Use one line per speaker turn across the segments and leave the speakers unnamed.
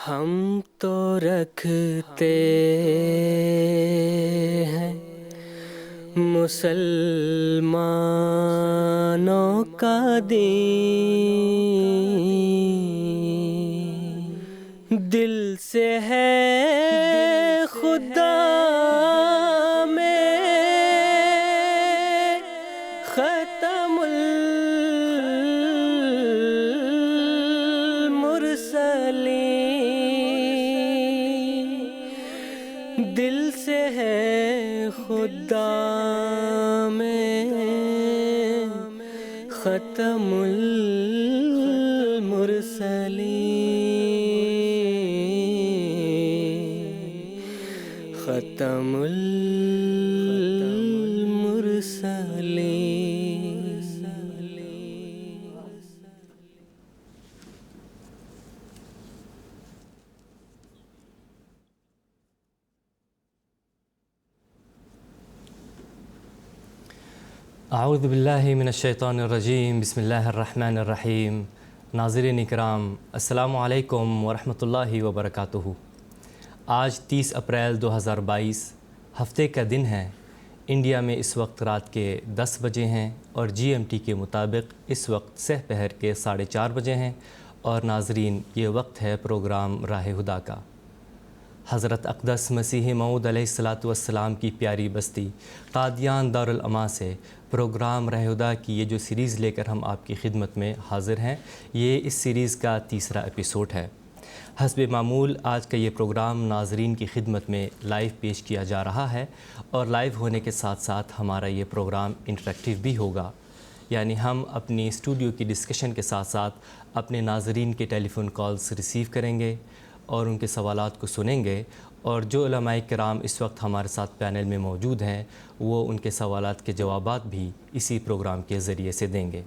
ہم تو رکھتے ہیں مسلمانوں کا دین، دل سے ہے خدا میں ختم المرسلین، دل سے ہے خدا میں ختم المرسلین، ختم المرسلین۔
اعوذ باللہ من الشیطان الرجیم، بسم اللہ الرحمن الرحیم۔ ناظرین اکرام، السلام علیکم ورحمۃ اللہ وبرکاتہ۔ آج 30 اپریل 2022 ہفتے کا دن ہے۔ انڈیا میں اس وقت رات کے 10 بجے ہیں اور جی ایم ٹی کے مطابق اس وقت سہ پہر کے 4:30 بجے ہیں، اور ناظرین یہ وقت ہے پروگرام راہ ہدا کا۔ حضرت اقدس مسیح موعود علیہ السلام کی پیاری بستی قادیان دارالاماں سے پروگرام راہ ہدا کی یہ جو سیریز لے کر ہم آپ کی خدمت میں حاضر ہیں، یہ اس سیریز کا تیسرا ایپیسوڈ ہے۔ حسب معمول آج کا یہ پروگرام ناظرین کی خدمت میں لائیو پیش کیا جا رہا ہے، اور لائیو ہونے کے ساتھ ساتھ ہمارا یہ پروگرام انٹریکٹیو بھی ہوگا، یعنی ہم اپنی اسٹوڈیو کی ڈسکشن کے ساتھ ساتھ اپنے ناظرین کے ٹیلی فون کالز ریسیو کریں گے اور ان کے سوالات کو سنیں گے، اور جو علماء کرام اس وقت ہمارے ساتھ پینل میں موجود ہیں وہ ان کے سوالات کے جوابات بھی اسی پروگرام کے ذریعے سے دیں گے۔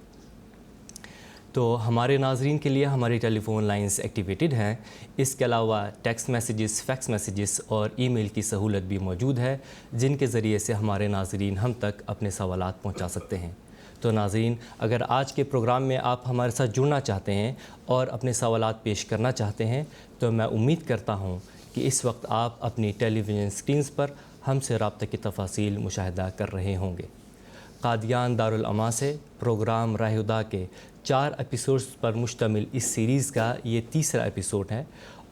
تو ہمارے ناظرین کے لیے ہماری ٹیلی فون لائنز ایکٹیویٹڈ ہیں، اس کے علاوہ ٹیکسٹ میسیجز، فیکس میسیجز اور ای میل کی سہولت بھی موجود ہے، جن کے ذریعے سے ہمارے ناظرین ہم تک اپنے سوالات پہنچا سکتے ہیں۔ تو ناظرین، اگر آج کے پروگرام میں آپ ہمارے ساتھ جڑنا چاہتے ہیں اور اپنے سوالات پیش کرنا چاہتے ہیں، تو میں امید کرتا ہوں کہ اس وقت آپ اپنی ٹیلی ویژن سکرینز پر ہم سے رابطے کی تفاصیل مشاہدہ کر رہے ہوں گے۔ قادیان دارالاماں سے پروگرام راہ ہدا کے 4 ایپیسوڈز پر مشتمل اس سیریز کا یہ تیسرا ایپیسوڈ ہے،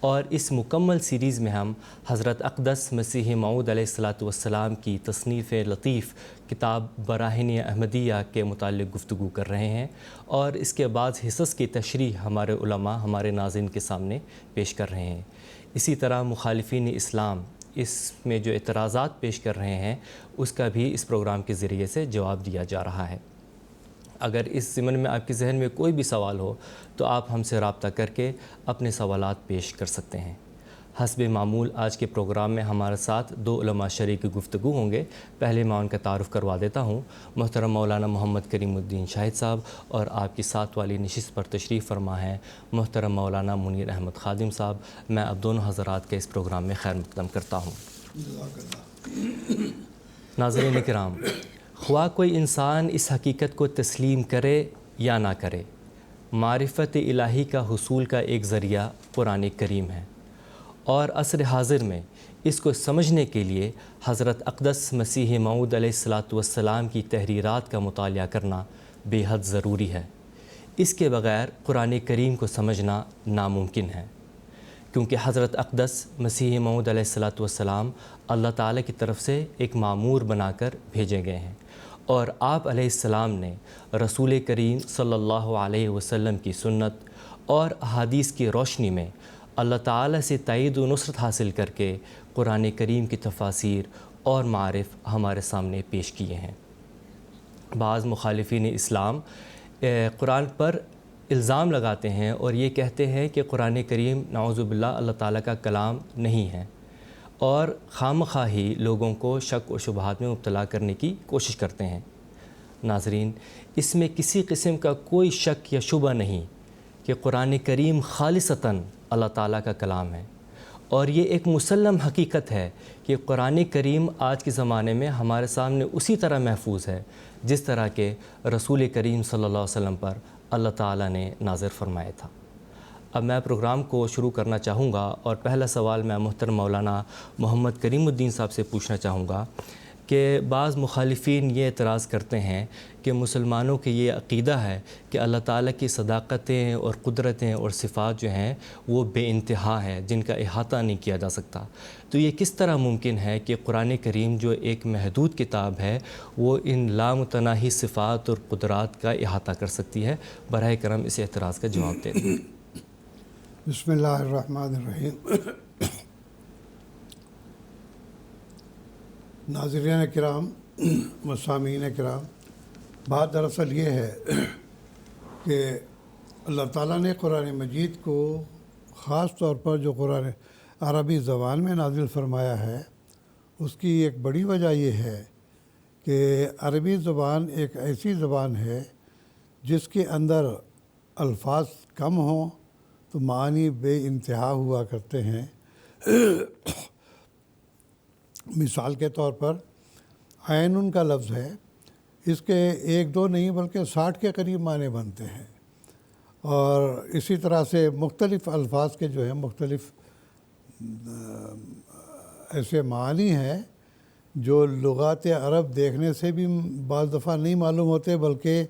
اور اس مکمل سیریز میں ہم حضرت اقدس مسیح موعود علیہ السلام کی تصنیف لطیف کتاب براہین احمدیہ کے متعلق گفتگو کر رہے ہیں، اور اس کے بعد حصص کی تشریح ہمارے علماء ہمارے ناظرین کے سامنے پیش کر رہے ہیں۔ اسی طرح مخالفین اسلام اس میں جو اعتراضات پیش کر رہے ہیں اس کا بھی اس پروگرام کے ذریعے سے جواب دیا جا رہا ہے۔ اگر اس ضمن میں آپ کے ذہن میں کوئی بھی سوال ہو تو آپ ہم سے رابطہ کر کے اپنے سوالات پیش کر سکتے ہیں۔ حسب معمول آج کے پروگرام میں ہمارے ساتھ 2 علماء شریک گفتگو ہوں گے۔ پہلے میں ان کا تعارف کروا دیتا ہوں۔ محترم مولانا محمد کریم الدین شاہد صاحب، اور آپ کی ساتھ والی نشست پر تشریف فرما ہیں محترم مولانا منیر احمد خادم صاحب۔ میں اب دونوں حضرات کے اس پروگرام میں خیر مقدم کرتا ہوں۔ ناظرین کرام، خواہ کوئی انسان اس حقیقت کو تسلیم کرے یا نہ کرے، معرفت الہی کا حصول کا ایک ذریعہ قرآن کریم ہے، اور عصر حاضر میں اس کو سمجھنے کے لیے حضرت اقدس مسیح موعود علیہ السلام کی تحریرات کا مطالعہ کرنا بے حد ضروری ہے۔ اس کے بغیر قرآن کریم کو سمجھنا ناممکن ہے، کیونکہ حضرت اقدس مسیح موعود علیہ السلام اللہ تعالیٰ کی طرف سے ایک مامور بنا کر بھیجے گئے ہیں، اور آپ علیہ السلام نے رسول کریم صلی اللہ علیہ وسلم کی سنت اور احادیث کی روشنی میں اللہ تعالیٰ سے تائید و نصرت حاصل کر کے قرآن کریم کی تفاسیر اور معارف ہمارے سامنے پیش کیے ہیں۔ بعض مخالفین اسلام قرآن پر الزام لگاتے ہیں اور یہ کہتے ہیں کہ قرآن کریم نعوذ باللہ اللہ تعالیٰ کا کلام نہیں ہے، اور خامخواہی لوگوں کو شک و شبہات میں مبتلا کرنے کی کوشش کرتے ہیں۔ ناظرین، اس میں کسی قسم کا کوئی شک یا شبہ نہیں کہ قرآن کریم خالصتاً اللہ تعالیٰ کا کلام ہے، اور یہ ایک مسلم حقیقت ہے کہ قرآن کریم آج کے زمانے میں ہمارے سامنے اسی طرح محفوظ ہے جس طرح کہ رسول کریم صلی اللہ علیہ وسلم پر اللہ تعالیٰ نے نازل فرمایا تھا۔ اب میں پروگرام کو شروع کرنا چاہوں گا اور پہلا سوال میں محترم مولانا محمد کریم الدین صاحب سے پوچھنا چاہوں گا کہ بعض مخالفین یہ اعتراض کرتے ہیں کہ مسلمانوں کے یہ عقیدہ ہے کہ اللہ تعالیٰ کی صداقتیں اور قدرتیں اور صفات جو ہیں وہ بے انتہا ہیں، جن کا احاطہ نہیں کیا جا سکتا۔ تو یہ کس طرح ممکن ہے کہ قرآن کریم جو ایک محدود کتاب ہے وہ ان لامتناہی صفات اور قدرات کا احاطہ کر سکتی ہے؟ براہ کرم اس اعتراض کا جواب دیں۔
بسم اللہ الرحمن الرحیم۔ ناظرین کرام و سامعین کرام، بات دراصل یہ ہے کہ اللہ تعالیٰ نے قرآن مجید کو خاص طور پر جو قرآن عربی زبان میں نازل فرمایا ہے، اس کی ایک بڑی وجہ یہ ہے کہ عربی زبان ایک ایسی زبان ہے جس کے اندر الفاظ کم ہوں تو معنی بے انتہا ہوا کرتے ہیں۔ مثال کے طور پر عین کا لفظ ہے، اس کے ایک دو نہیں بلکہ 60 کے قریب معنی بنتے ہیں، اور اسی طرح سے مختلف الفاظ کے جو ہیں مختلف ایسے معنی ہیں جو لغات عرب دیکھنے سے بھی بعض دفعہ نہیں معلوم ہوتے، بلکہ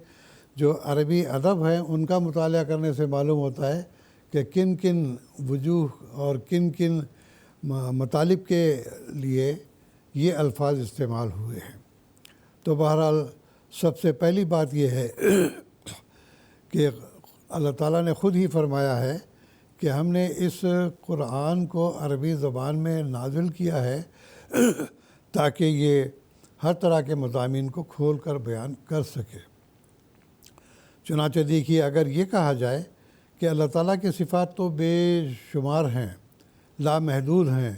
جو عربی ادب ہیں ان کا مطالعہ کرنے سے معلوم ہوتا ہے کہ کن کن وجوہ اور کن کن مطالب کے لیے یہ الفاظ استعمال ہوئے ہیں۔ تو بہرحال سب سے پہلی بات یہ ہے کہ اللہ تعالیٰ نے خود ہی فرمایا ہے کہ ہم نے اس قرآن کو عربی زبان میں نازل کیا ہے تاکہ یہ ہر طرح کے مضامین کو کھول کر بیان کر سکے۔ چنانچہ دیکھیے، اگر یہ کہا جائے کہ اللہ تعالیٰ کی صفات تو بے شمار ہیں، لامحدود ہیں،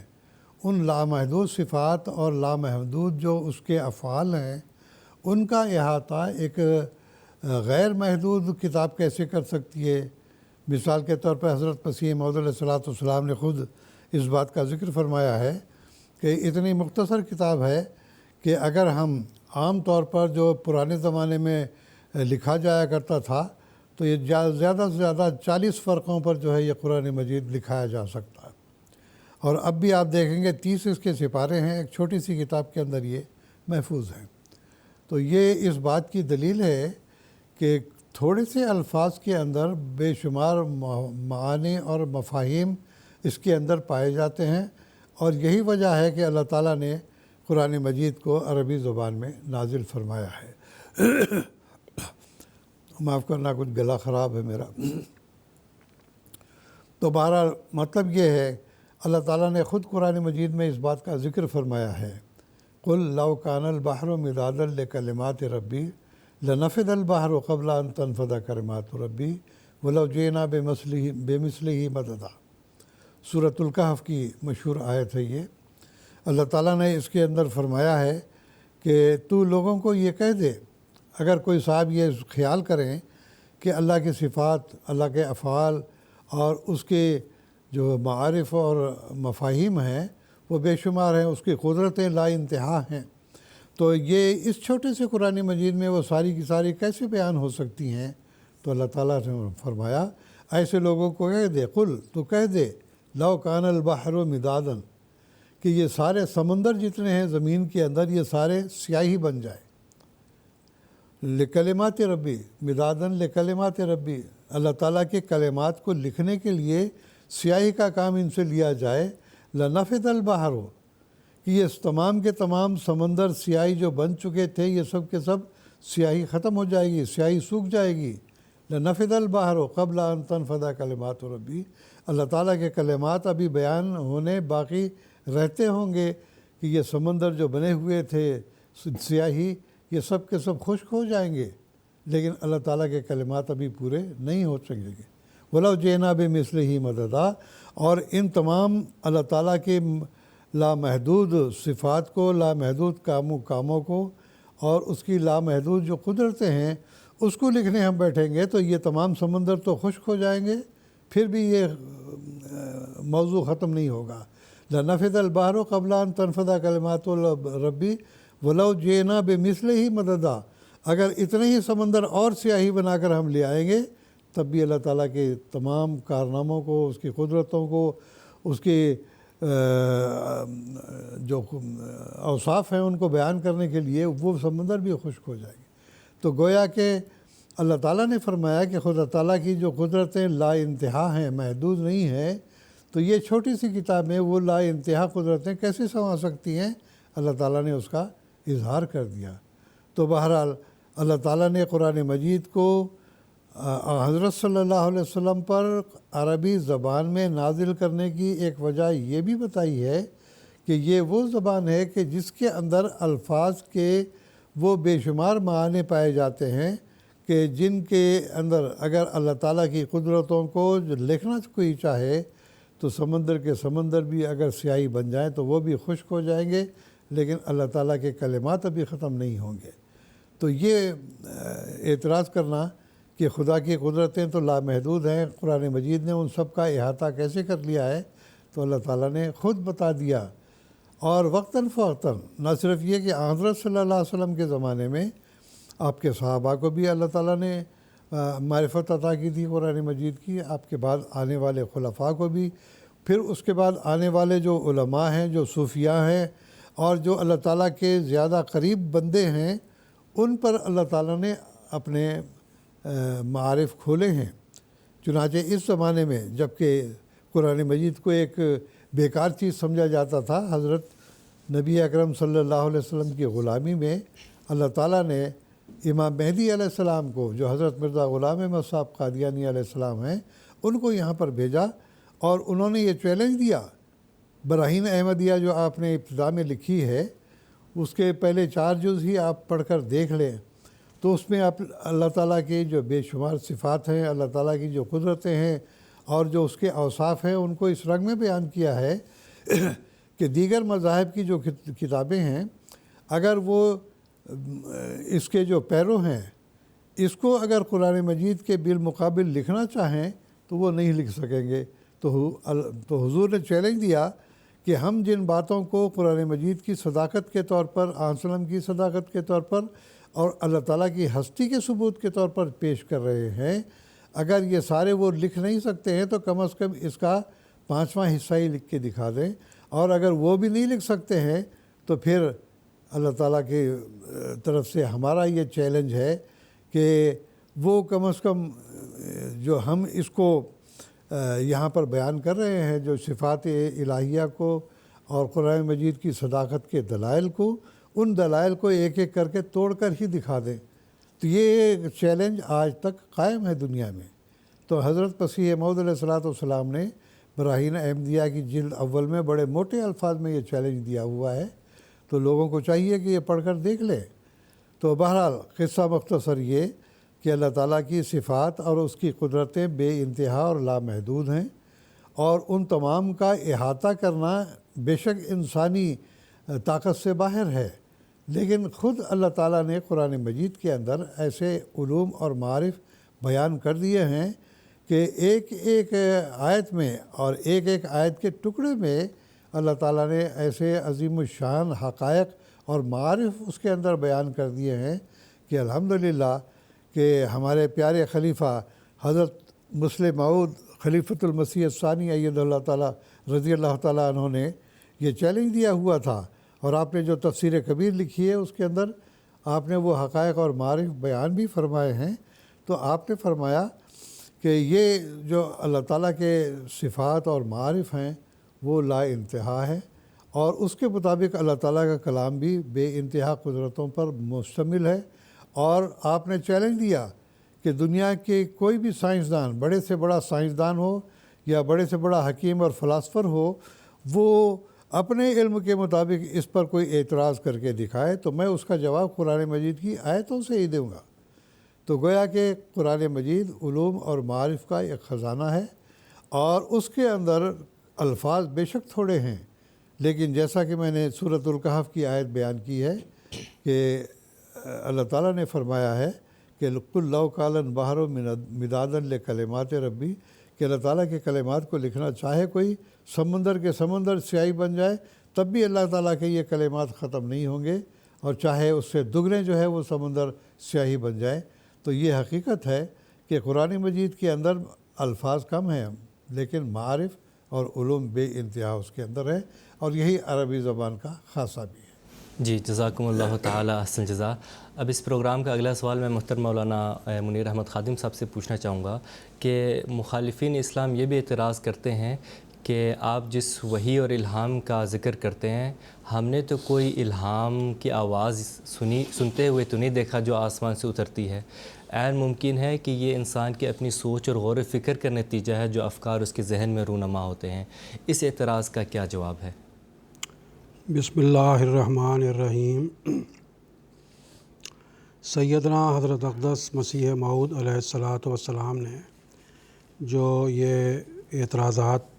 ان لامحدود صفات اور لامحدود جو اس کے افعال ہیں ان کا احاطہ ایک غیر محدود کتاب کیسے کر سکتی ہے؟ مثال کے طور پر حضرت مسیح موعود علیہ السلام نے خود اس بات کا ذکر فرمایا ہے کہ اتنی مختصر کتاب ہے کہ اگر ہم عام طور پر جو پرانے زمانے میں لکھا جایا کرتا تھا تو یہ زیادہ سے زیادہ 40 فرقوں پر جو ہے یہ قرآن مجید لکھایا جا سکتا ہے، اور اب بھی آپ دیکھیں گے 30 اس کے سپارے ہیں، ایک چھوٹی سی کتاب کے اندر یہ محفوظ ہیں۔ تو یہ اس بات کی دلیل ہے کہ تھوڑے سے الفاظ کے اندر بے شمار معانی اور مفاہیم اس کے اندر پائے جاتے ہیں، اور یہی وجہ ہے کہ اللہ تعالیٰ نے قرآن مجید کو عربی زبان میں نازل فرمایا ہے۔ معاف کرنا، کچھ گلا خراب ہے میرا۔ تو بہرحال مطلب یہ ہے، اللہ تعالیٰ نے خود قرآن مجید میں اس بات کا ذکر فرمایا ہے، قُلْ لَوْ كَانَ الْبَحْرُ مِدَادًا لِكَلِمَاتِ رَبِّي لَنَفِدَ الْبَحْرُ قَبْلَ أَن تَنفَدَ كَلِمَاتُ رَبِّي وَلَوْ جِئْنَا بِمِثْلِهِ مَدَدًا۔ سورۃ الکہف کی مشہور آیت ہے یہ۔ اللہ تعالیٰ نے اس کے اندر فرمایا ہے کہ تو لوگوں کو یہ کہہ دے، اگر کوئی صاحب یہ خیال کریں کہ اللہ کی صفات، اللہ کے افعال اور اس کے جو معارف اور مفاہیم ہیں وہ بے شمار ہیں، اس کی قدرتیں لا انتہا ہیں، تو یہ اس چھوٹے سے قرآن مجید میں وہ ساری کی ساری کیسے بیان ہو سکتی ہیں؟ تو اللہ تعالیٰ نے فرمایا ایسے لوگوں کو کہہ دے، قل تو کہہ دے، لو کان البحر مدادً، کہ یہ سارے سمندر جتنے ہیں زمین کے اندر یہ سارے سیاہی بن جائے، لکلمات ربی، مدادً لکلمات ربی، اللہ تعالیٰ کے کلمات کو لکھنے کے لیے سیاہی کا کام ان سے لیا جائے، لنفد البحر، کہ یہ تمام کے تمام سمندر سیاہی جو بن چکے تھے یہ سب کے سب سیاہی ختم ہو جائے گی، سیاہی سوکھ جائے گی، لنفد البحر قبل ان تنفد کلمات ربی، اللہ تعالیٰ کے کلمات ابھی بیان ہونے باقی رہتے ہوں گے کہ یہ سمندر جو بنے ہوئے تھے سیاہی یہ سب کے سب خشک ہو جائیں گے، لیکن اللہ تعالیٰ کے کلمات ابھی پورے نہیں ہو سکیں گے۔ وَلَوْ جِئْنَا بِمِثْلِهِ مَدَدًا، اور ان تمام اللہ تعالیٰ کے لامحدود صفات کو، لامحدود کاموں کو اور اس کی لامحدود جو قدرتیں ہیں اس کو لکھنے ہم بیٹھیں گے تو یہ تمام سمندر تو خشک ہو جائیں گے، پھر بھی یہ موضوع ختم نہیں ہوگا۔ لنفد البحر قبل ان تنفد کلمات ربی ولو جئنا بمثلہ مددا، اگر اتنے ہی سمندر اور سیاہی بنا کر ہم لے آئیں گے تب بھی اللہ تعالیٰ کے تمام کارناموں کو، اس کی قدرتوں کو، اس کے جو اوصاف ہیں ان کو بیان کرنے کے لیے وہ سمندر بھی خشک ہو جائے گی۔ تو گویا کہ اللہ تعالیٰ نے فرمایا کہ خدا تعالیٰ کی جو قدرتیں لا انتہا ہیں، محدود نہیں ہیں، تو یہ چھوٹی سی کتاب میں وہ لا انتہا قدرتیں کیسے سما سکتی ہیں؟ اللہ تعالیٰ نے اس کا اظہار کر دیا۔ تو بہرحال اللہ تعالیٰ نے قرآن مجید کو حضرت صلی اللہ علیہ وسلم پر عربی زبان میں نازل کرنے کی ایک وجہ یہ بھی بتائی ہے کہ یہ وہ زبان ہے کہ جس کے اندر الفاظ کے وہ بے شمار معانی پائے جاتے ہیں کہ جن کے اندر اگر اللہ تعالیٰ کی قدرتوں کو جو لکھنا کوئی چاہے تو سمندر کے سمندر بھی اگر سیاہی بن جائیں تو وہ بھی خشک ہو جائیں گے، لیکن اللہ تعالیٰ کے کلمات ابھی ختم نہیں ہوں گے۔ تو یہ اعتراض کرنا کہ خدا کی قدرتیں تو لامحدود ہیں، قرآن مجید نے ان سب کا احاطہ کیسے کر لیا ہے، تو اللہ تعالیٰ نے خود بتا دیا۔ اور وقتاً فوقتاً نہ صرف یہ کہ حضرت صلی اللہ علیہ وسلم کے زمانے میں آپ کے صحابہ کو بھی اللہ تعالیٰ نے معرفت عطا کی تھی قرآن مجید کی، آپ کے بعد آنے والے خلفاء کو بھی، پھر اس کے بعد آنے والے جو علماء ہیں، جو صوفیاء ہیں اور جو اللہ تعالیٰ کے زیادہ قریب بندے ہیں، ان پر اللہ تعالیٰ نے اپنے معارف کھولے ہیں۔ چنانچہ اس زمانے میں جب کہ قرآن مجید کو ایک بیکار چیز سمجھا جاتا تھا، حضرت نبی اکرم صلی اللہ علیہ وسلم کی غلامی میں اللہ تعالیٰ نے امام مہدی علیہ السلام کو، جو حضرت مرزا غلام احمد صاحب قادیانی علیہ السلام ہیں، ان کو یہاں پر بھیجا اور انہوں نے یہ چیلنج دیا۔ براہین احمدیہ جو آپ نے ابتدا میں لکھی ہے، اس کے پہلے 4 جز ہی آپ پڑھ کر دیکھ لیں تو اس میں آپ اللہ تعالیٰ کی جو بے شمار صفات ہیں، اللہ تعالیٰ کی جو قدرتیں ہیں اور جو اس کے اوصاف ہیں، ان کو اس رنگ میں بیان کیا ہے کہ دیگر مذاہب کی جو کتابیں ہیں، اگر وہ اس کے جو پیرو ہیں، اس کو اگر قرآن مجید کے بالمقابل لکھنا چاہیں تو وہ نہیں لکھ سکیں گے۔ تو حضور نے چیلنج دیا کہ ہم جن باتوں کو قرآن مجید کی صداقت کے طور پر، وسلم کی صداقت کے طور پر اور اللہ تعالیٰ کی ہستی کے ثبوت کے طور پر پیش کر رہے ہیں، اگر یہ سارے وہ لکھ نہیں سکتے ہیں تو کم از کم اس کا 5واں حصہ ہی لکھ کے دکھا دیں، اور اگر وہ بھی نہیں لکھ سکتے ہیں تو پھر اللہ تعالیٰ کی طرف سے ہمارا یہ چیلنج ہے کہ وہ کم از کم جو ہم اس کو یہاں پر بیان کر رہے ہیں، جو صفات الہیہ کو اور قرآن مجید کی صداقت کے دلائل کو، ان دلائل کو ایک ایک کر کے توڑ کر ہی دکھا دیں۔ تو یہ چیلنج آج تک قائم ہے دنیا میں۔ تو حضرت مسیح موعود علیہ السلام نے براہین احمدیہ کی جلد اول میں بڑے موٹے الفاظ میں یہ چیلنج دیا ہوا ہے، تو لوگوں کو چاہیے کہ یہ پڑھ کر دیکھ لیں۔ تو بہرحال قصہ مختصر یہ کہ اللہ تعالیٰ کی صفات اور اس کی قدرتیں بے انتہا اور لامحدود ہیں، اور ان تمام کا احاطہ کرنا بے شک انسانی طاقت سے باہر ہے، لیکن خود اللہ تعالیٰ نے قرآن مجید کے اندر ایسے علوم اور معارف بیان کر دیے ہیں کہ ایک ایک آیت میں اور ایک ایک آیت کے ٹکڑے میں اللہ تعالیٰ نے ایسے عظیم الشان حقائق اور معارف اس کے اندر بیان کر دیے ہیں کہ الحمدللہ کہ ہمارے پیارے خلیفہ حضرت مسلم موعود خلیفۃ المسیح الثانی ایدہ اللہ تعالیٰ رضی اللہ تعالیٰ عنہ نے یہ چیلنج دیا ہوا تھا، اور آپ نے جو تفسیر کبیر لکھی ہے اس کے اندر آپ نے وہ حقائق اور معارف بیان بھی فرمائے ہیں۔ تو آپ نے فرمایا کہ یہ جو اللہ تعالیٰ کے صفات اور معارف ہیں وہ لا انتہا ہے، اور اس کے مطابق اللہ تعالیٰ کا کلام بھی بے انتہا قدرتوں پر مشتمل ہے۔ اور آپ نے چیلنج دیا کہ دنیا کے کوئی بھی سائنسدان، بڑے سے بڑا سائنسدان ہو یا بڑے سے بڑا حکیم اور فلاسفر ہو، وہ اپنے علم کے مطابق اس پر کوئی اعتراض کر کے دکھائے تو میں اس کا جواب قرآن مجید کی آیتوں سے ہی دوں گا۔ تو گویا کہ قرآن مجید علوم اور معارف کا ایک خزانہ ہے، اور اس کے اندر الفاظ بے شک تھوڑے ہیں، لیکن جیسا کہ میں نے سورۃ الکہف کی آیت بیان کی ہے کہ اللہ تعالیٰ نے فرمایا ہے کہ قُلْ لَوْ كَانَ الْبَحْرُ مِدَادًا لِكَلِمَاتِ رَبِّي، کہ اللہ تعالیٰ کے کلمات کو لکھنا چاہے کوئی، سمندر کے سمندر سیاہی بن جائے تب بھی اللہ تعالیٰ کے یہ کلمات ختم نہیں ہوں گے، اور چاہے اس سے دگنے جو ہے وہ سمندر سیاہی بن جائے۔ تو یہ حقیقت ہے کہ قرآن مجید کے اندر الفاظ کم ہیں لیکن معارف اور علوم بے انتہا اس کے اندر ہے، اور یہی عربی زبان کا خاصہ بھی ہے۔
جی جزاکم اللہ تعالی احسن جزا۔ اب اس پروگرام کا اگلا سوال میں محترم مولانا منیر احمد خادم صاحب سے پوچھنا چاہوں گا کہ مخالفین اسلام یہ بھی اعتراض کرتے ہیں کہ آپ جس وحی اور الہام کا ذکر کرتے ہیں، ہم نے تو کوئی الہام کی آواز سنتے ہوئے تو نہیں دیکھا جو آسمان سے اترتی ہے، عین ممکن ہے کہ یہ انسان کی اپنی سوچ اور غور و فکر کا نتیجہ ہے جو افکار اس کے ذہن میں رونما ہوتے ہیں۔ اس اعتراض کا کیا جواب ہے؟
بسم اللہ الرحمن الرحیم۔ سیدنا حضرت اقدس مسیح موعود علیہ الصلاۃ والسلام نے جو یہ اعتراضات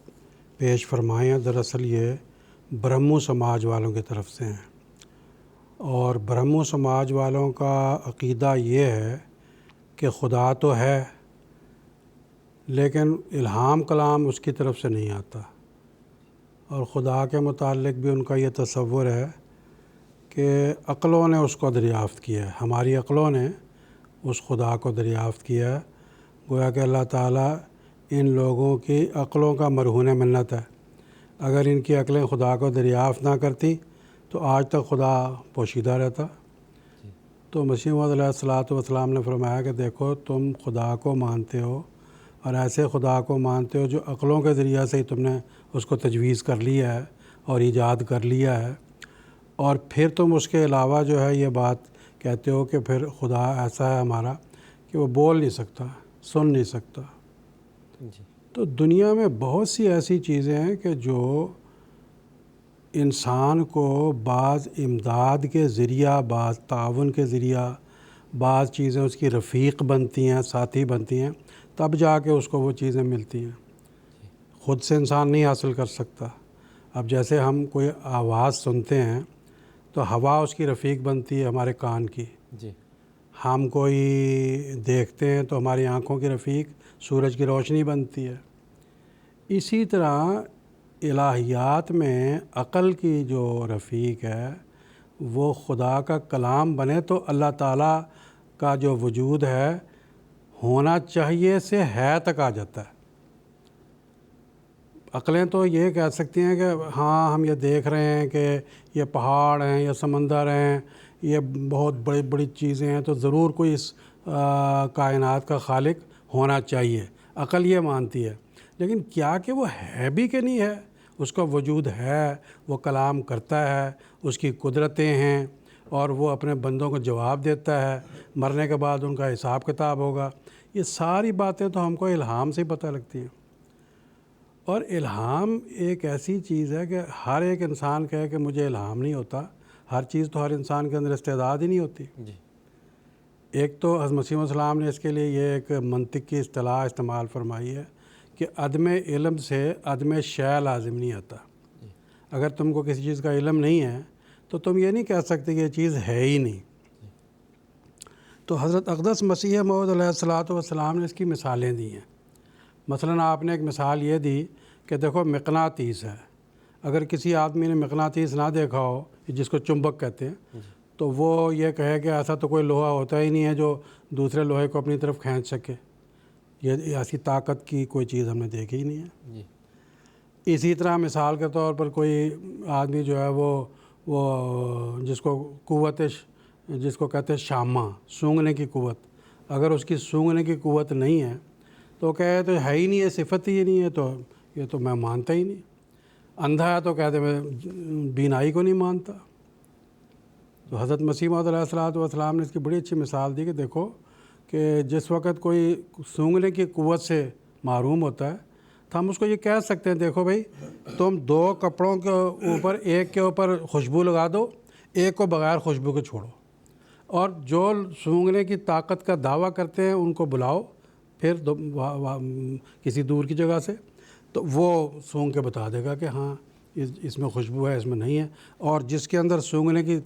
پیش فرمائے ہیں، دراصل یہ برہمو سماج والوں کی طرف سے ہیں، اور برہمو سماج والوں کا عقیدہ یہ ہے کہ خدا تو ہے لیکن الہام کلام اس کی طرف سے نہیں آتا، اور خدا کے متعلق بھی ان کا یہ تصور ہے کہ عقلوں نے اس کو دریافت کیا ہے، ہماری عقلوں نے اس خدا کو دریافت کیا ہے۔ گویا کہ اللہ تعالیٰ ان لوگوں کی عقلوں کا مرہون منت ہے، اگر ان کی عقلیں خدا کو دریافت نہ کرتی تو آج تک خدا پوشیدہ رہتا۔ تو مسیح موعود علیہ الصلاۃ والسلام نے فرمایا کہ دیکھو تم خدا کو مانتے ہو اور ایسے خدا کو مانتے ہو جو عقلوں کے ذریعہ سے ہی تم نے اس کو تجویز کر لیا ہے اور ایجاد کر لیا ہے، اور پھر تم اس کے علاوہ جو ہے یہ بات کہتے ہو کہ پھر خدا ایسا ہے ہمارا کہ وہ بول نہیں سکتا، سن نہیں سکتا۔ تو دنیا میں بہت سی ایسی چیزیں ہیں کہ جو انسان کو بعض امداد کے ذریعہ، بعض تعاون کے ذریعہ، بعض چیزیں اس کی رفیق بنتی ہیں، ساتھی بنتی ہیں، تب جا کے اس کو وہ چیزیں ملتی ہیں، خود سے انسان نہیں حاصل کر سکتا۔ اب جیسے ہم کوئی آواز سنتے ہیں تو ہوا اس کی رفیق بنتی ہے ہمارے کان کی، ہم کوئی دیکھتے ہیں تو ہماری آنکھوں کی رفیق سورج کی روشنی بنتی ہے۔ اسی طرح الہیات میں عقل کی جو رفیق ہے وہ خدا کا کلام بنے تو اللہ تعالیٰ کا جو وجود ہے ہونا چاہیے سے ہے تک آ جاتا ہے۔ عقلیں تو یہ کہہ سکتی ہیں کہ ہاں ہم یہ دیکھ رہے ہیں کہ یہ پہاڑ ہیں، یہ سمندر ہیں، یہ بہت بڑی بڑی چیزیں ہیں، تو ضرور کوئی اس کائنات کا خالق ہونا چاہیے، عقل یہ مانتی ہے۔ لیکن کیا کہ وہ ہے بھی کہ نہیں ہے؟ اس کا وجود ہے، وہ کلام کرتا ہے، اس کی قدرتیں ہیں، اور وہ اپنے بندوں کو جواب دیتا ہے، مرنے کے بعد ان کا حساب کتاب ہوگا۔ یہ ساری باتیں تو ہم کو الہام سے پتہ لگتی ہیں، اور الہام ایک ایسی چیز ہے کہ ہر ایک انسان کہے کہ مجھے الہام نہیں ہوتا، ہر چیز تو ہر انسان کے اندر استعداد ہی نہیں ہوتی۔ ایک تو حضرت مسیح علیہ السلام نے اس کے لیے یہ ایک منطق کی اصطلاح استعمال فرمائی ہے کہ عدم علم سے عدم شے لازم نہیں آتا۔ اگر تم کو کسی چیز کا علم نہیں ہے تو تم یہ نہیں کہہ سکتے کہ یہ چیز ہے ہی نہیں۔ تو حضرت اقدس مسیح موعود علیہ الصلاۃ والسلام نے اس کی مثالیں دی ہیں۔ مثلاً آپ نے ایک مثال یہ دی کہ دیکھو مقناطیس ہے، اگر کسی آدمی نے مقناطیس نہ دیکھا ہو جس کو چمبک کہتے ہیں تو وہ یہ کہے کہ ایسا تو کوئی لوہا ہوتا ہی نہیں ہے جو دوسرے لوہے کو اپنی طرف کھینچ سکے، یہ ایسی طاقت کی کوئی چیز ہم نے دیکھی ہی نہیں ہے۔ اسی طرح مثال کے طور پر کوئی آدمی جو ہے وہ جس کو قوت جس کو کہتے ہیں شامہ، سونگھنے کی قوت، اگر اس کی سونگھنے کی قوت نہیں ہے تو کہے تو ہے ہی نہیں، یہ صفت ہی نہیں ہے، تو یہ تو میں مانتا ہی نہیں۔ اندھا ہے تو کہتے میں بینائی کو نہیں مانتا۔ تو حضرت مسیح موعود علیہ الصلاۃ والسلام نے اس کی بڑی اچھی مثال دی کہ دیکھو کہ جس وقت کوئی سونگھنے کی قوت سے محروم ہوتا ہے تو ہم اس کو یہ کہہ سکتے ہیں دیکھو بھائی تم دو کپڑوں کے اوپر ایک کے اوپر خوشبو لگا دو، ایک کو بغیر خوشبو کے چھوڑو، اور جو سونگھنے کی طاقت کا دعویٰ کرتے ہیں ان کو بلاؤ پھر کسی دور کی جگہ سے، تو وہ سونگھ کے بتا دے گا کہ ہاں اس میں خوشبو ہے، اس میں نہیں ہے۔ اور جس کے اندر سونگھنے کی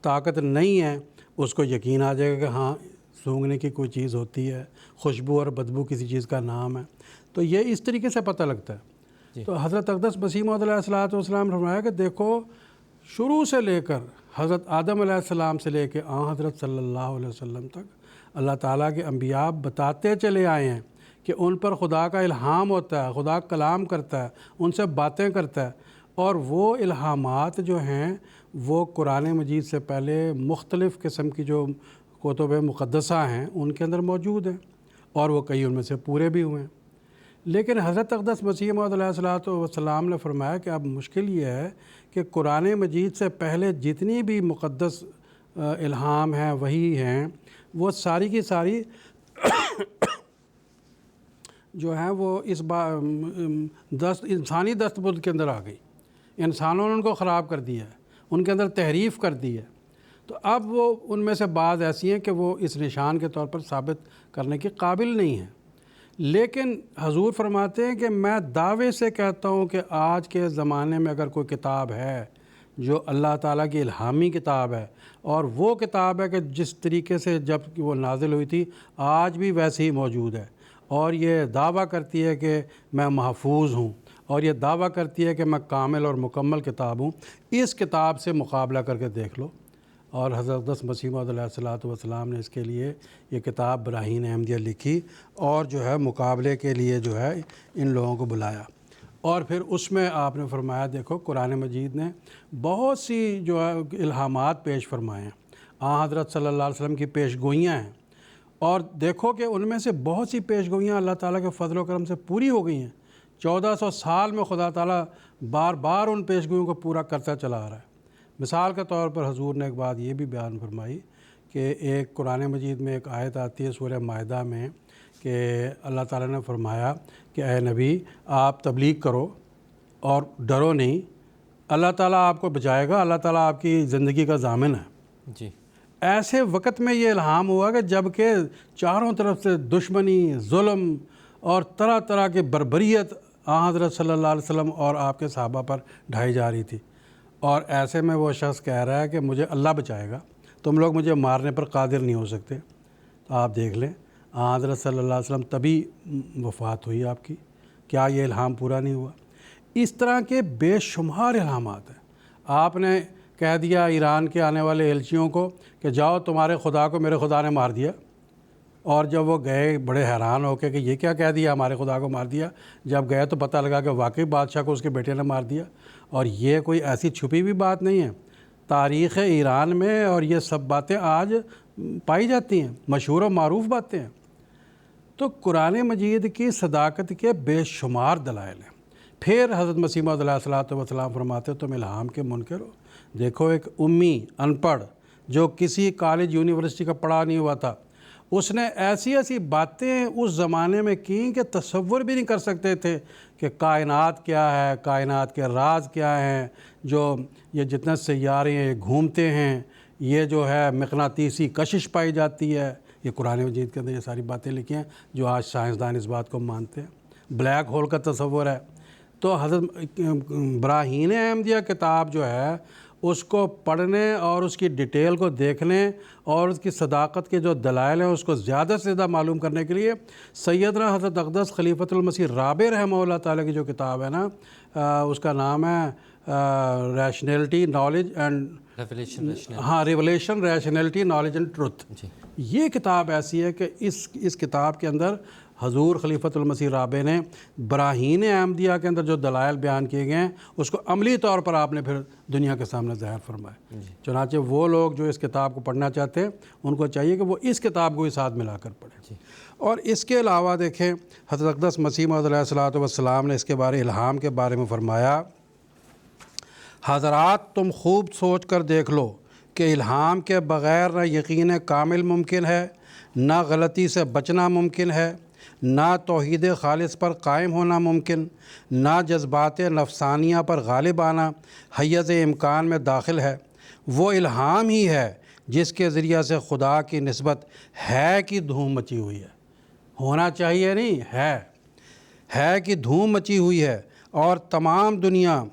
طاقت نہیں ہے اس کو یقین آ جائے گا کہ ہاں سونگھنے کی کوئی چیز ہوتی ہے، خوشبو اور بدبو کسی چیز کا نام ہے۔ تو یہ اس طریقے سے پتہ لگتا ہے۔ تو حضرت اقدس مسیح موعود علیہ الصلاۃ والسلام نے فرمایا کہ دیکھو شروع سے لے کر حضرت آدم علیہ السلام سے لے کے حضرت صلی اللہ علیہ وسلم تک اللہ تعالیٰ کے انبیاء بتاتے چلے آئے ہیں کہ ان پر خدا کا الہام ہوتا ہے، خدا کلام کرتا ہے، ان سے باتیں کرتا ہے، اور وہ الہامات جو ہیں وہ قرآن مجید سے پہلے مختلف قسم کی جو کتب مقدسہ ہیں ان کے اندر موجود ہیں، اور وہ کئی ان میں سے پورے بھی ہوئے ہیں۔ لیکن حضرت اقدس مسیح موعود علیہ الصلوۃ والسلام نے فرمایا کہ اب مشکل یہ ہے کہ قرآن مجید سے پہلے جتنی بھی مقدس الہام ہیں وحی ہیں، وہ ساری کی ساری جو ہیں وہ اس انسانی دستبرد کے اندر آ گئی، انسانوں نے ان کو خراب کر دیا ہے، ان کے اندر تحریف کر دی ہے۔ تو اب وہ ان میں سے بعض ایسی ہیں کہ وہ اس نشان کے طور پر ثابت کرنے کے قابل نہیں ہیں۔ لیکن حضور فرماتے ہیں کہ میں دعوے سے کہتا ہوں کہ آج کے زمانے میں اگر کوئی کتاب ہے جو اللہ تعالیٰ کی الہامی کتاب ہے، اور وہ کتاب ہے کہ جس طریقے سے جب وہ نازل ہوئی تھی آج بھی ویسے ہی موجود ہے، اور یہ دعویٰ کرتی ہے کہ میں محفوظ ہوں، اور یہ دعویٰ کرتی ہے کہ میں کامل اور مکمل کتاب ہوں، اس کتاب سے مقابلہ کر کے دیکھ لو۔ اور حضرت اقدس مسیح موعود علیہ الصلوۃ والسلام نے اس کے لیے یہ کتاب براہین احمدیہ لکھی، اور جو ہے مقابلے کے لیے جو ہے ان لوگوں کو بلایا، اور پھر اس میں آپ نے فرمایا دیکھو قرآن مجید نے بہت سی جو ہے الہامات پیش فرمائے ہیں، حضرت صلی اللہ علیہ وسلم کی پیش گوئیاں ہیں، اور دیکھو کہ ان میں سے بہت سی پیش گوئیاں اللہ تعالیٰ کے فضل و کرم سے پوری ہو گئی ہیں۔ 1400 سال میں خدا تعالیٰ بار بار ان پیش گوئیوں کو پورا کرتا چلا آ رہا ہے۔ مثال کے طور پر حضور نے ایک بات یہ بھی بیان فرمائی کہ ایک قرآن مجید میں ایک آیت آتی ہے سورہ مائدہ میں کہ اللہ تعالیٰ نے فرمایا کہ اے نبی آپ تبلیغ کرو اور ڈرو نہیں، اللہ تعالیٰ آپ کو بچائے گا، اللہ تعالیٰ آپ کی زندگی کا ضامن ہے۔
جی،
ایسے وقت میں یہ الہام ہوا کہ جب کہ چاروں طرف سے دشمنی، ظلم اور طرح طرح کی بربریت حضرت صلی اللہ علیہ وسلم اور آپ کے صحابہ پر ڈھائی جا رہی تھی، اور ایسے میں وہ شخص کہہ رہا ہے کہ مجھے اللہ بچائے گا، تم لوگ مجھے مارنے پر قادر نہیں ہو سکتے۔ تو آپ دیکھ لیں حضرت صلی اللہ علیہ وسلم تبھی وفات ہوئی آپ کی، کیا یہ الہام پورا نہیں ہوا؟ اس طرح کے بے شمار الہامات ہیں۔ آپ نے کہہ دیا ایران کے آنے والے ایلچیوں کو کہ جاؤ تمہارے خدا کو میرے خدا نے مار دیا، اور جب وہ گئے بڑے حیران ہو کے کہ یہ کیا کہہ دیا ہمارے خدا کو مار دیا، جب گئے تو پتہ لگا کہ واقعی بادشاہ کو اس کے بیٹے نے مار دیا۔ اور یہ کوئی ایسی چھپی ہوئی بات نہیں ہے، تاریخ ایران میں اور یہ سب باتیں آج پائی جاتی ہیں، مشہور و معروف باتیں ہیں۔ تو قرآن مجید کی صداقت کے بے شمار دلائل ہیں۔ پھر حضرت مسیح موعود علیہ الصلوۃ والسلام فرماتے تم الہام کے منکر ہو۔ دیکھو ایک امی ان پڑھ جو کسی کالج یونیورسٹی کا پڑھا نہیں ہوا تھا، اس نے ایسی ایسی باتیں اس زمانے میں کیں کہ تصور بھی نہیں کر سکتے تھے کہ کائنات کیا ہے، کائنات کے راز کیا ہیں، جو یہ جتنے سیارے ہیں یہ گھومتے ہیں، یہ جو ہے مقناطیسی کشش پائی جاتی ہے، یہ قرآن مجید کے اندر یہ ساری باتیں لکھی ہیں جو آج سائنسدان اس بات کو مانتے ہیں۔ بلیک ہول کا تصور ہے۔ تو حضرت براہین احمدیہ کتاب جو ہے اس کو پڑھنے اور اس کی ڈیٹیل کو دیکھنے اور اس کی صداقت کے جو دلائل ہیں اس کو زیادہ سے زیادہ معلوم کرنے کے لیے سیدنا حضرت اقدس خلیفۃ المسیح رابع رحمہ اللہ تعالیٰ کی جو کتاب ہے نا، اس کا نام ہے rationality knowledge and revelation rationality knowledge and truth. یہ کتاب ایسی ہے کہ اس کتاب کے اندر حضور خلیفۃ المسیح رابع نے براہین احمدیہ کے اندر جو دلائل بیان کیے گئے ہیں اس کو عملی طور پر آپ نے پھر دنیا کے سامنے ظاہر فرمایا۔ چنانچہ وہ لوگ جو اس کتاب کو پڑھنا چاہتے ہیں ان کو چاہیے کہ وہ اس کتاب کو ہی ساتھ ملا کر پڑھیں۔ اور اس کے علاوہ دیکھیں حضرت اقدس مسیح موعود علیہ الصلوۃ والسلام نے اس کے بارے الہام کے بارے میں فرمایا، حضرات تم خوب سوچ کر دیکھ لو کہ الہام کے بغیر نہ یقین کامل ممکن ہے، نہ غلطی سے بچنا ممکن ہے، نہ توحید خالص پر قائم ہونا ممکن، نہ جذبات نفسانیہ پر غالب آنا حیز امکان میں داخل ہے۔ وہ الہام ہی ہے جس کے ذریعہ سے خدا کی نسبت ہے کی دھوم مچی ہوئی ہے، ہونا چاہیے نہیں، ہے کہ دھوم مچی ہوئی ہے، اور تمام دنیا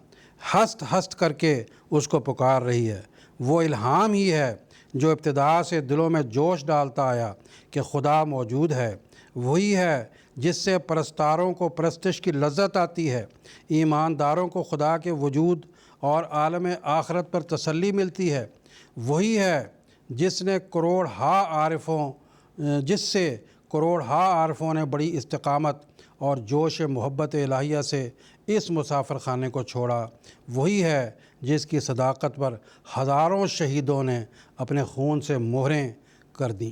ہست ہست کر کے اس کو پکار رہی ہے۔ وہ الہام ہی ہے جو ابتدا سے دلوں میں جوش ڈالتا آیا کہ خدا موجود ہے۔ وہی ہے جس سے پرستاروں کو پرستش کی لذت آتی ہے، ایمانداروں کو خدا کے وجود اور عالم آخرت پر تسلی ملتی ہے۔ وہی ہے جس نے کروڑ ہا عارفوں جس سے کروڑہا عارفوں نے بڑی استقامت اور جوش محبت الہیہ سے اس مسافر خانے کو چھوڑا، وہی ہے جس کی صداقت پر ہزاروں شہیدوں نے اپنے خون سے مہریں کر دیں۔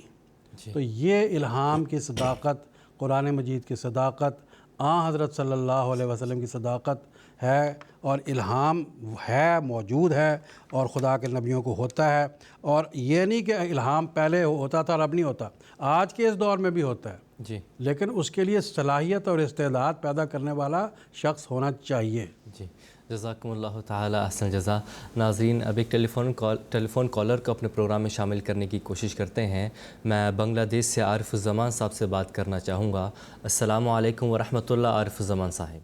تو یہ الہام کی صداقت، قرآن مجید کی صداقت، حضرت صلی اللہ علیہ وسلم کی صداقت ہے، اور الہام ہے، موجود ہے، اور خدا کے نبیوں کو ہوتا ہے۔ اور یہ نہیں کہ الہام پہلے ہوتا تھا اور اب نہیں ہوتا، آج کے اس دور میں بھی ہوتا ہے
جی،
لیکن اس کے لیے صلاحیت اور استعداد پیدا کرنے والا شخص ہونا چاہیے۔
جی، جزاکم اللہ تعالی احسن جزا۔ ناظرین، اب ایک ٹیلی فون کالر کو اپنے پروگرام میں شامل کرنے کی کوشش کرتے ہیں۔ میں بنگلہ دیش سے عارف الزمان صاحب سے بات کرنا چاہوں گا۔ السلام علیکم ورحمۃ اللہ عارف الزمان صاحب۔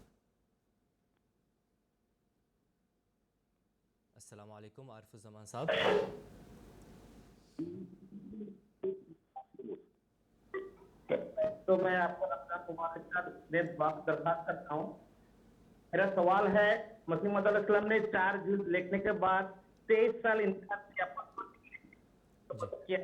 السلام علیکم عارف الزمان صاحب۔
تو میں آپ کو رمضان مبارک کا بات کرتا ہوں۔ میرا سوال ہے، مسیح موعود علیہ السلام نے 4 جلد لکھنے کے بعد 23 سال انتظار کیا۔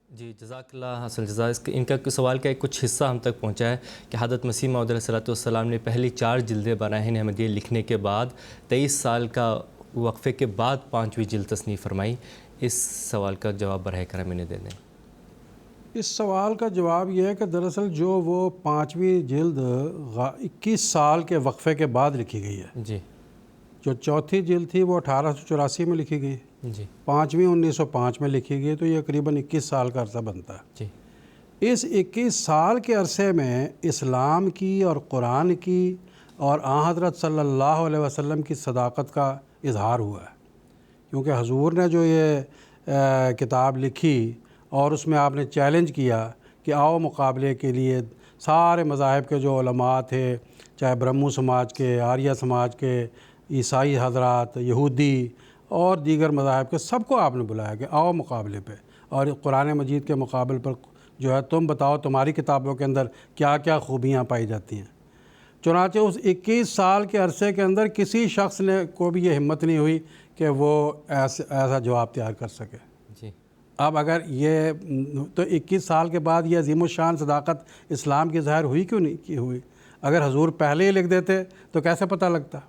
جی، جزاک اللہ حسن جزا۔ ان کا سوال کا کچھ حصہ ہم تک پہنچا ہے کہ حضرت مسیح موعود علیہ السلام نے پہلی 4 جلدیں براہین احمدیہ لکھنے کے بعد 23 سال کا وقفے کے بعد 5ویں جلد تصنیف فرمائی۔ اس سوال کا جواب براہ کرم انہیں دے دیں۔
اس سوال کا جواب یہ ہے کہ دراصل جو وہ 5ویں جلد 21 سال کے وقفے کے بعد لکھی گئی ہے۔
جی،
جو 4تھی جلد تھی وہ 1884 میں لکھی گئی،
جی،
5ویں 1905 میں لکھی گئی، تو یہ قریباً 21 سال کا عرصہ بنتا ہے۔
جی،
اس 21 سال کے عرصے میں اسلام کی اور قرآن کی اور حضرت صلی اللہ علیہ وسلم کی صداقت کا اظہار ہوا ہے، کیونکہ حضور نے جو یہ کتاب لکھی اور اس میں آپ نے چیلنج کیا کہ آؤ مقابلے کے لیے سارے مذاہب کے جو علماء تھے، چاہے برہمو سماج کے، آریہ سماج کے، عیسائی حضرات، یہودی اور دیگر مذاہب کے، سب کو آپ نے بلایا کہ آؤ مقابلے پہ، اور قرآن مجید کے مقابل پر جو ہے تم بتاؤ تمہاری کتابوں کے اندر کیا کیا خوبیاں پائی جاتی ہیں۔ چنانچہ اس 21 سال کے عرصے کے اندر کسی شخص نے کو بھی یہ ہمت نہیں ہوئی کہ وہ ایسا جواب تیار کر سکے۔
جی،
اب اگر یہ تو 21 سال کے بعد یہ عظیم الشان صداقت اسلام کی ظاہر ہوئی کیوں نہیں کی ہوئی؟ اگر حضور پہلے ہی لکھ دیتے تو کیسے پتہ لگتا؟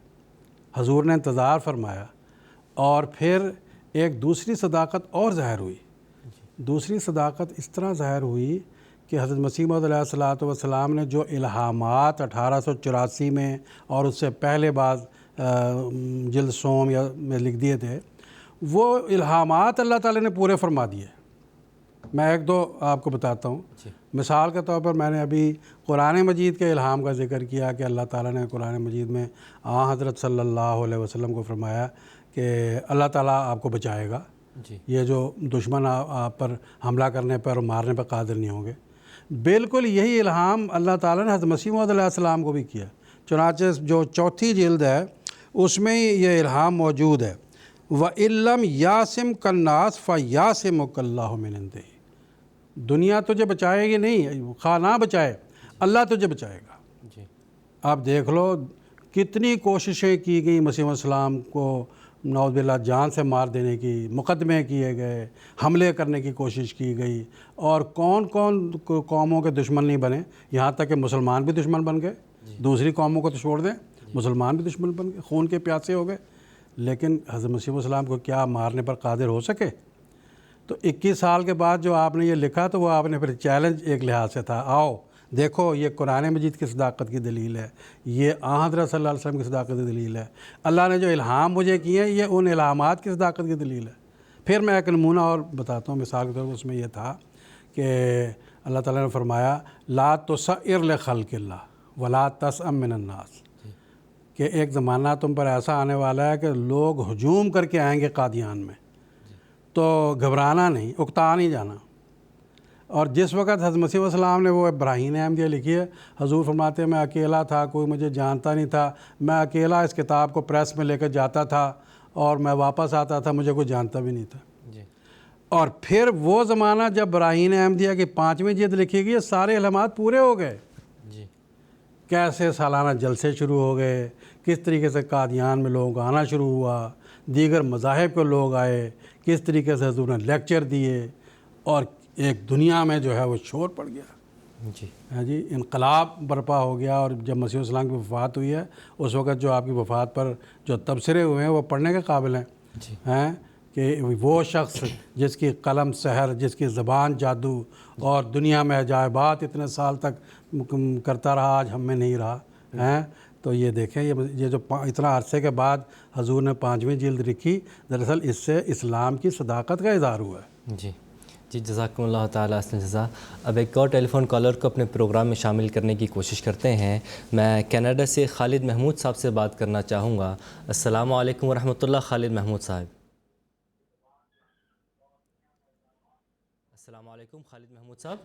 حضور نے انتظار فرمایا، اور پھر ایک دوسری صداقت اور ظاہر ہوئی۔ دوسری صداقت اس طرح ظاہر ہوئی کہ حضرت مسیح موعود علیہ السلام نے جو الہامات 1884 میں اور اس سے پہلے بعض جلد سوم یا میں لکھ دیے تھے، وہ الہامات اللہ تعالیٰ نے پورے فرما دیے۔ میں 1-2 آپ کو بتاتا ہوں۔ مثال کے طور پر میں نے ابھی قرآن مجید کے الہام کا ذکر کیا کہ اللہ تعالیٰ نے قرآن مجید میں حضرت صلی اللہ علیہ وسلم کو فرمایا کہ اللہ تعالیٰ آپ کو بچائے گا، یہ جو دشمن آپ پر حملہ کرنے پر اور مارنے پر قادر نہیں ہوں گے۔ بالکل یہی الہام اللہ تعالیٰ نے حضرت مسیح موعود علیہ السلام کو بھی کیا۔ چنانچہ جو 4تھی جلد ہے اس میں یہ الہام موجود ہے، وَإِلَّمْ يَاسِمْ كَالنَّاسِ فَيَاسِمُكَ اللَّهُ مِنْ عِنْدِهِ۔ دنیا تجھے بچائے گی نہیں، خواہ نہ بچائے، اللہ تجھے بچائے گا۔
جی،
آپ دیکھ لو کتنی کوششیں کی گئی مسیح علیہ السلام کو نعوذ باللہ جان سے مار دینے کی، مقدمے کیے گئے، حملے کرنے کی کوشش کی گئی، اور کون کون قوموں کے دشمن نہیں بنے، یہاں تک کہ مسلمان بھی دشمن بن گئے۔ دوسری قوموں کو تو چھوڑ دیں، مسلمان بھی دشمن بن گئے، خون کے پیاسے ہو گئے، لیکن حضرت مسیح علیہ السلام کو کیا مارنے پر قادر ہو سکے؟ تو 21 سال کے بعد جو آپ نے یہ لکھا تو وہ آپ نے پھر چیلنج ایک لحاظ سے تھا، آؤ دیکھو یہ قرآن مجید کی صداقت کی دلیل ہے، یہ حضرت صلی اللہ علیہ وسلم کی صداقت کی دلیل ہے، اللہ نے جو الہام مجھے کیے ہیں یہ ان الہامات کی صداقت کی دلیل ہے۔ پھر میں ایک نمونہ اور بتاتا ہوں، مثال کے طور پر اس میں یہ تھا کہ اللہ تعالیٰ نے فرمایا لا تسعر لخلق اللہ ولا تسأم من الناس، کہ ایک زمانہ تم پر ایسا آنے والا ہے کہ لوگ ہجوم کر کے آئیں گے قادیان میں، تو گھبرانا نہیں، اکتا نہیں جانا۔ اور جس وقت حضرت مسیح علیہ السلام نے وہ براہین احمدیہ لکھی ہے، حضور فرماتے ہیں میں اکیلا تھا، کوئی مجھے جانتا نہیں تھا، میں اکیلا اس کتاب کو پریس میں لے کے جاتا تھا اور میں واپس آتا تھا، مجھے کوئی جانتا بھی نہیں تھا۔ اور پھر وہ زمانہ جب براہین احمدیہ کی 5ویں جلد لکھی گئی، سارے علامات پورے ہو گئے، کیسے سالانہ جلسے شروع ہو گئے، کس طریقے سے قادیان میں لوگوں کا آنا شروع ہوا، دیگر مذاہب کے لوگ آئے، کس طریقے سے حضور نے لیکچر دیے، اور ایک دنیا میں جو ہے وہ شور پڑ گیا،
جی
ہاں جی، انقلاب برپا ہو گیا۔ اور جب مسیح السلام کی وفات ہوئی ہے، اس وقت جو آپ کی وفات پر جو تبصرے ہوئے ہیں وہ پڑھنے کے قابل ہیں،
جی
ہیں کہ وہ شخص جس کی قلم سحر، جس کی زبان جادو، اور دنیا میں عجائبات اتنے سال تک کرتا رہا، آج ہم میں نہیں رہا ہیں۔ تو یہ دیکھیں، یہ جو اتنا عرصے کے بعد حضور نے 5ویں جلد لکھی، دراصل اس سے اسلام کی صداقت کا اظہار ہوا ہے۔
جی جی، جزاکم اللہ تعالیٰ احسن جزا۔ اب ایک اور ٹیلی فون کالر کو اپنے پروگرام میں شامل کرنے کی کوشش کرتے ہیں۔ میں کینیڈا سے خالد محمود صاحب سے بات کرنا چاہوں گا۔ السلام علیکم ورحمۃ اللہ، خالد محمود صاحب۔ السلام علیکم خالد محمود صاحب۔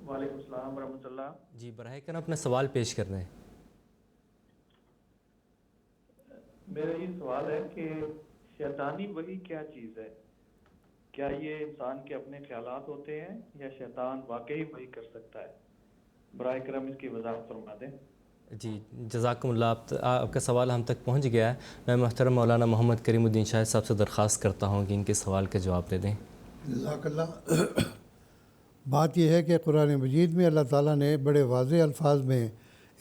وعلیکم السلام ورحمۃ اللہ۔
جی، براہ کرم اپنا سوال پیش کر دیں۔
میرا یہ سوال ہے کہ شیطانی وحی کیا چیز ہے؟ کیا یہ انسان کے اپنے خیالات ہوتے ہیں یا شیطان واقعی وحی کر سکتا ہے؟ براہ کرم اس کی وضاحت فرما دیں۔
جی، جزاکم اللہ، آپ کا سوال ہم تک پہنچ گیا ہے۔ میں محترم مولانا محمد کریم الدین شاہد صاحب سے درخواست کرتا ہوں کہ ان کے سوال کا جواب دے دیں۔
جزاک اللہ۔ بات یہ ہے کہ قرآن مجید میں اللہ تعالیٰ نے بڑے واضح الفاظ میں